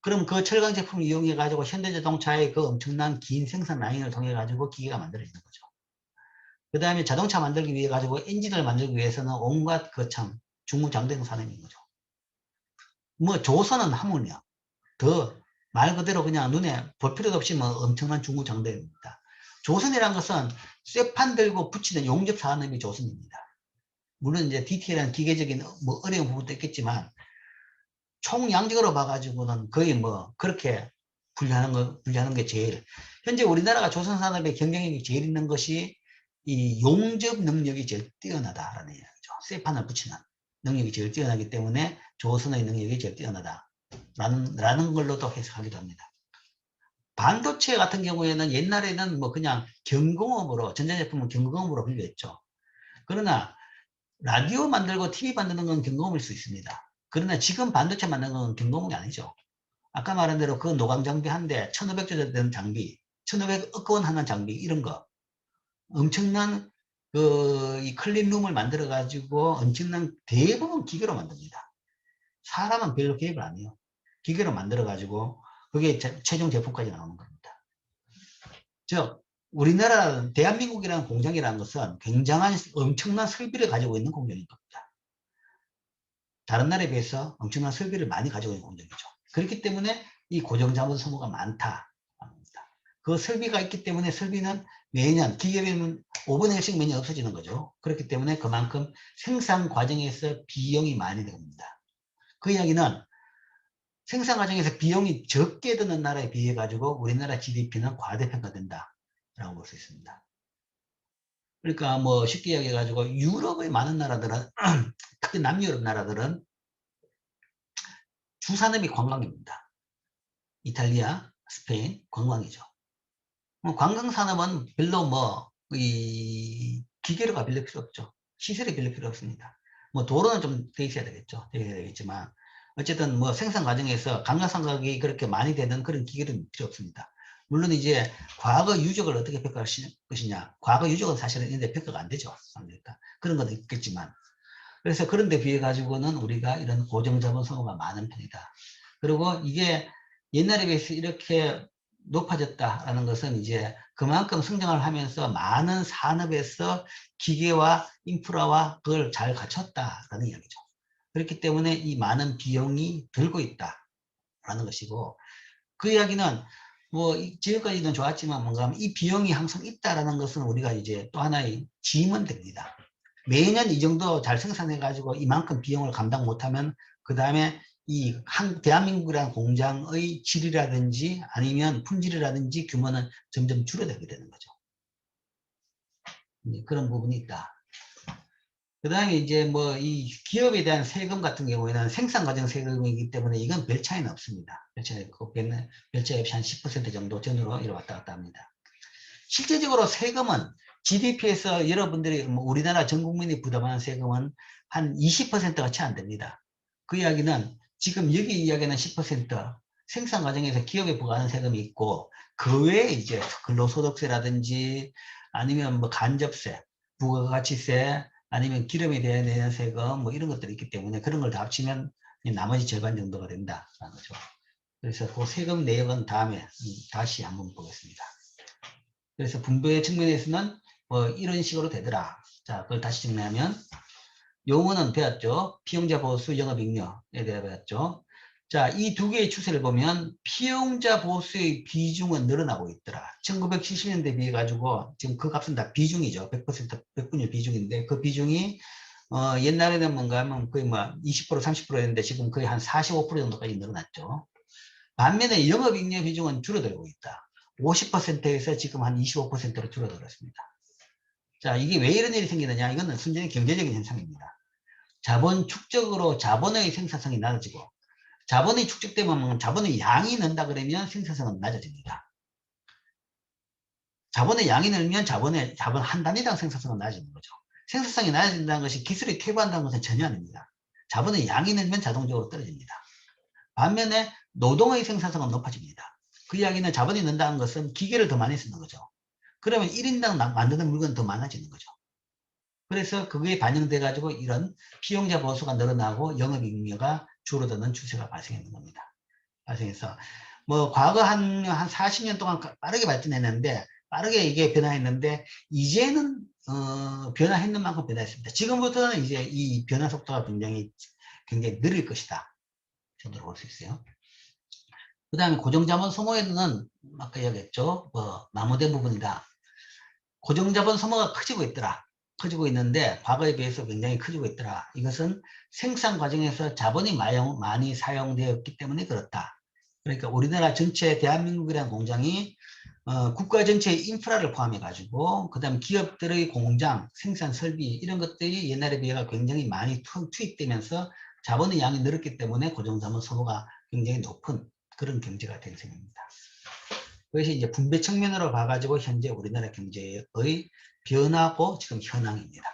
그럼 그 철강 제품을 이용해 가지고 현대자동차의 그 엄청난 긴 생산 라인을 통해 가지고 기계가 만들어지는 거죠. 그 다음에 자동차 만들기 위해 가지고 엔진을 만들기 위해서는 온갖 거참 중후장대형 산업인 거죠. 뭐 조선은 하물며 더 말 그대로 그냥 눈에 볼 필요도 없이 뭐 엄청난 중후장대입니다. 조선이란 것은 쇠판 들고 붙이는 용접 산업이 조선입니다. 물론 이제 디테일한 기계적인 뭐 어려운 부분도 있겠지만 총양적으로 봐가지고는 거의 뭐 그렇게 분리하는 게 제일, 현재 우리나라가 조선산업의 경쟁력이 제일 있는 것이 이 용접 능력이 제일 뛰어나다라는 이야기죠. 쇠판을 붙이는 능력이 제일 뛰어나기 때문에 조선의 능력이 제일 뛰어나다라는 걸로도 해석하기도 합니다. 반도체 같은 경우에는 옛날에는 뭐 그냥 경공업으로, 전자제품은 경공업으로 분류했죠. 그러나 라디오 만들고 TV 만드는 건 경공업일 수 있습니다. 그러나 지금 반도체 만드는 건 경공업이 아니죠. 아까 말한 대로 그 노광 장비 한 대, 1,500조 되는 장비, 1,500억 원 하는 장비, 이런 거. 엄청난 이 클린룸을 만들어 가지고 엄청난 대부분 기계로 만듭니다. 사람은 별로 개입을 안 해요. 기계로 만들어 가지고 그게 최종 제품까지 나오는 겁니다. 즉 우리나라 대한민국이라는 공장이라는 것은 굉장한 엄청난 설비를 가지고 있는 공장인 겁니다. 다른 나라에 비해서 엄청난 설비를 많이 가지고 있는 공장이죠. 그렇기 때문에 이 고정자본 소모가 많다. 그 설비가 있기 때문에 설비는 매년 기계비는 5분의 1씩 매년 없어지는 거죠. 그렇기 때문에 그만큼 생산 과정에서 비용이 많이 들어옵니다. 그 이야기는 생산 과정에서 비용이 적게 드는 나라에 비해 가지고 우리나라 GDP는 과대평가된다 라고 볼 수 있습니다. 그러니까 뭐 쉽게 이야기해 가지고 유럽의 많은 나라들은 특히 남유럽 나라들은 주산업이 관광입니다. 이탈리아, 스페인 관광이죠. 관광산업은 별로 이 기계료가 별로 필요 없죠. 시설이 별로 필요 없습니다. 뭐 도로는 좀 돼 있어야 되겠죠. 돼 있어야 되겠지만 어쨌든 뭐 생산 과정에서 감가상각이 그렇게 많이 되는 그런 기계는 필요 없습니다. 물론 이제 과거 유적을 어떻게 평가할 것이냐. 과거 유적은 사실은 인데 평가가 안 되죠. 그러니까 그런 건 있겠지만. 그래서 그런 데 비해 가지고는 우리가 이런 고정자본 소모가 많은 편이다. 그리고 이게 옛날에 비해서 이렇게 높아졌다라는 것은 이제 그만큼 성장을 하면서 많은 산업에서 기계와 인프라와 그걸 잘 갖췄다라는 이야기죠. 그렇기 때문에 이 많은 비용이 들고 있다라는 것이고, 그 이야기는 뭐 지금까지는 좋았지만 뭔가 이 비용이 항상 있다라는 것은 우리가 이제 또 하나의 짐은 됩니다. 매년 이 정도 잘 생산해 가지고 이만큼 비용을 감당 못하면 그 다음에 이 대한민국이라는 공장의 질이라든지 아니면 품질이라든지 규모는 점점 줄어들게 되는 거죠. 그런 부분이 있다. 그 다음에 이제 뭐 이 기업에 대한 세금 같은 경우에는 생산 과정 세금이기 때문에 이건 별 차이는 없습니다. 별 차이 없고 별 차이 없이 한 10% 정도 전으로 이렇게 왔다 갔다 합니다. 실제적으로 세금은 GDP에서 여러분들이 우리나라 전 국민이 부담하는 세금은 한 20%가 채 안 됩니다. 그 이야기는 지금 여기 이야기는 10% 생산 과정에서 기업에 부과하는 세금이 있고, 그 외에 이제 근로소득세라든지 아니면 뭐 간접세, 부가가치세, 아니면 기름에 대한 내는 세금 뭐 이런 것들이 있기 때문에 그런 걸 다 합치면 나머지 절반 정도가 된다라는 거죠. 그래서 그 세금 내역은 다음에 다시 한번 보겠습니다. 그래서 분배 측면에서는 뭐 이런 식으로 되더라. 자, 그걸 다시 정리하면 용어는 배웠죠. 피용자 보수, 영업익료에 대해 배웠죠. 자, 이 두 개의 추세를 보면 피용자 보수의 비중은 늘어나고 있더라. 1970년대 비해 가지고 지금 그 값은 다 비중이죠. 100% 백분율 비중인데 그 비중이 옛날에는 뭔가 하면 거의 뭐 20% 30%였는데 지금 거의 한 45% 정도까지 늘어났죠. 반면에 영업익료 비중은 줄어들고 있다. 50%에서 지금 한 25%로 줄어들었습니다. 자, 이게 왜 이런 일이 생기느냐? 이거는 순전히 경제적인 현상입니다. 자본 축적으로 자본의 생산성이 낮아지고, 자본이 축적되면 자본의 양이 는다 그러면 생산성은 낮아집니다. 자본의 양이 늘면 자본 한 단위당 생산성은 낮아지는 거죠. 생산성이 낮아진다는 것이 기술이 퇴보한다는 것은 전혀 아닙니다. 자본의 양이 늘면 자동적으로 떨어집니다. 반면에 노동의 생산성은 높아집니다. 그 이야기는 자본이 는다는 것은 기계를 더 많이 쓰는 거죠. 그러면 1인당 만드는 물건은 더 많아지는 거죠. 그래서 그게 반영돼 가지고 이런 피용자 보수가 늘어나고 영업익료가 줄어드는 추세가 발생하는 겁니다. 발생해서 뭐 과거 한 40년 동안 빠르게 발전했는데, 빠르게 이게 변화했는데 이제는 변화했는 만큼 변화했습니다. 지금부터는 이제 이 변화 속도가 굉장히 느릴 것이다 정도로 볼 수 있어요. 그 다음에 고정자본 소모에는 아까 이야기했죠. 마모된 부분이다. 고정자본 소모가 커지고 있더라. 커지고 있는데 과거에 비해서 굉장히 커지고 있더라. 이것은 생산 과정에서 자본이 많이 사용되었기 때문에 그렇다. 그러니까 우리나라 전체 대한민국이라는 공장이 국가 전체의 인프라를 포함해 가지고 그다음 기업들의 공장, 생산 설비 이런 것들이 옛날에 비해 굉장히 많이 투입되면서 자본의 양이 늘었기 때문에 고정자본 소모가 굉장히 높은 그런 경제가 된 셈입니다. 그것이 이제 분배 측면으로 봐가지고 현재 우리나라 경제의 변화고 지금 현황입니다.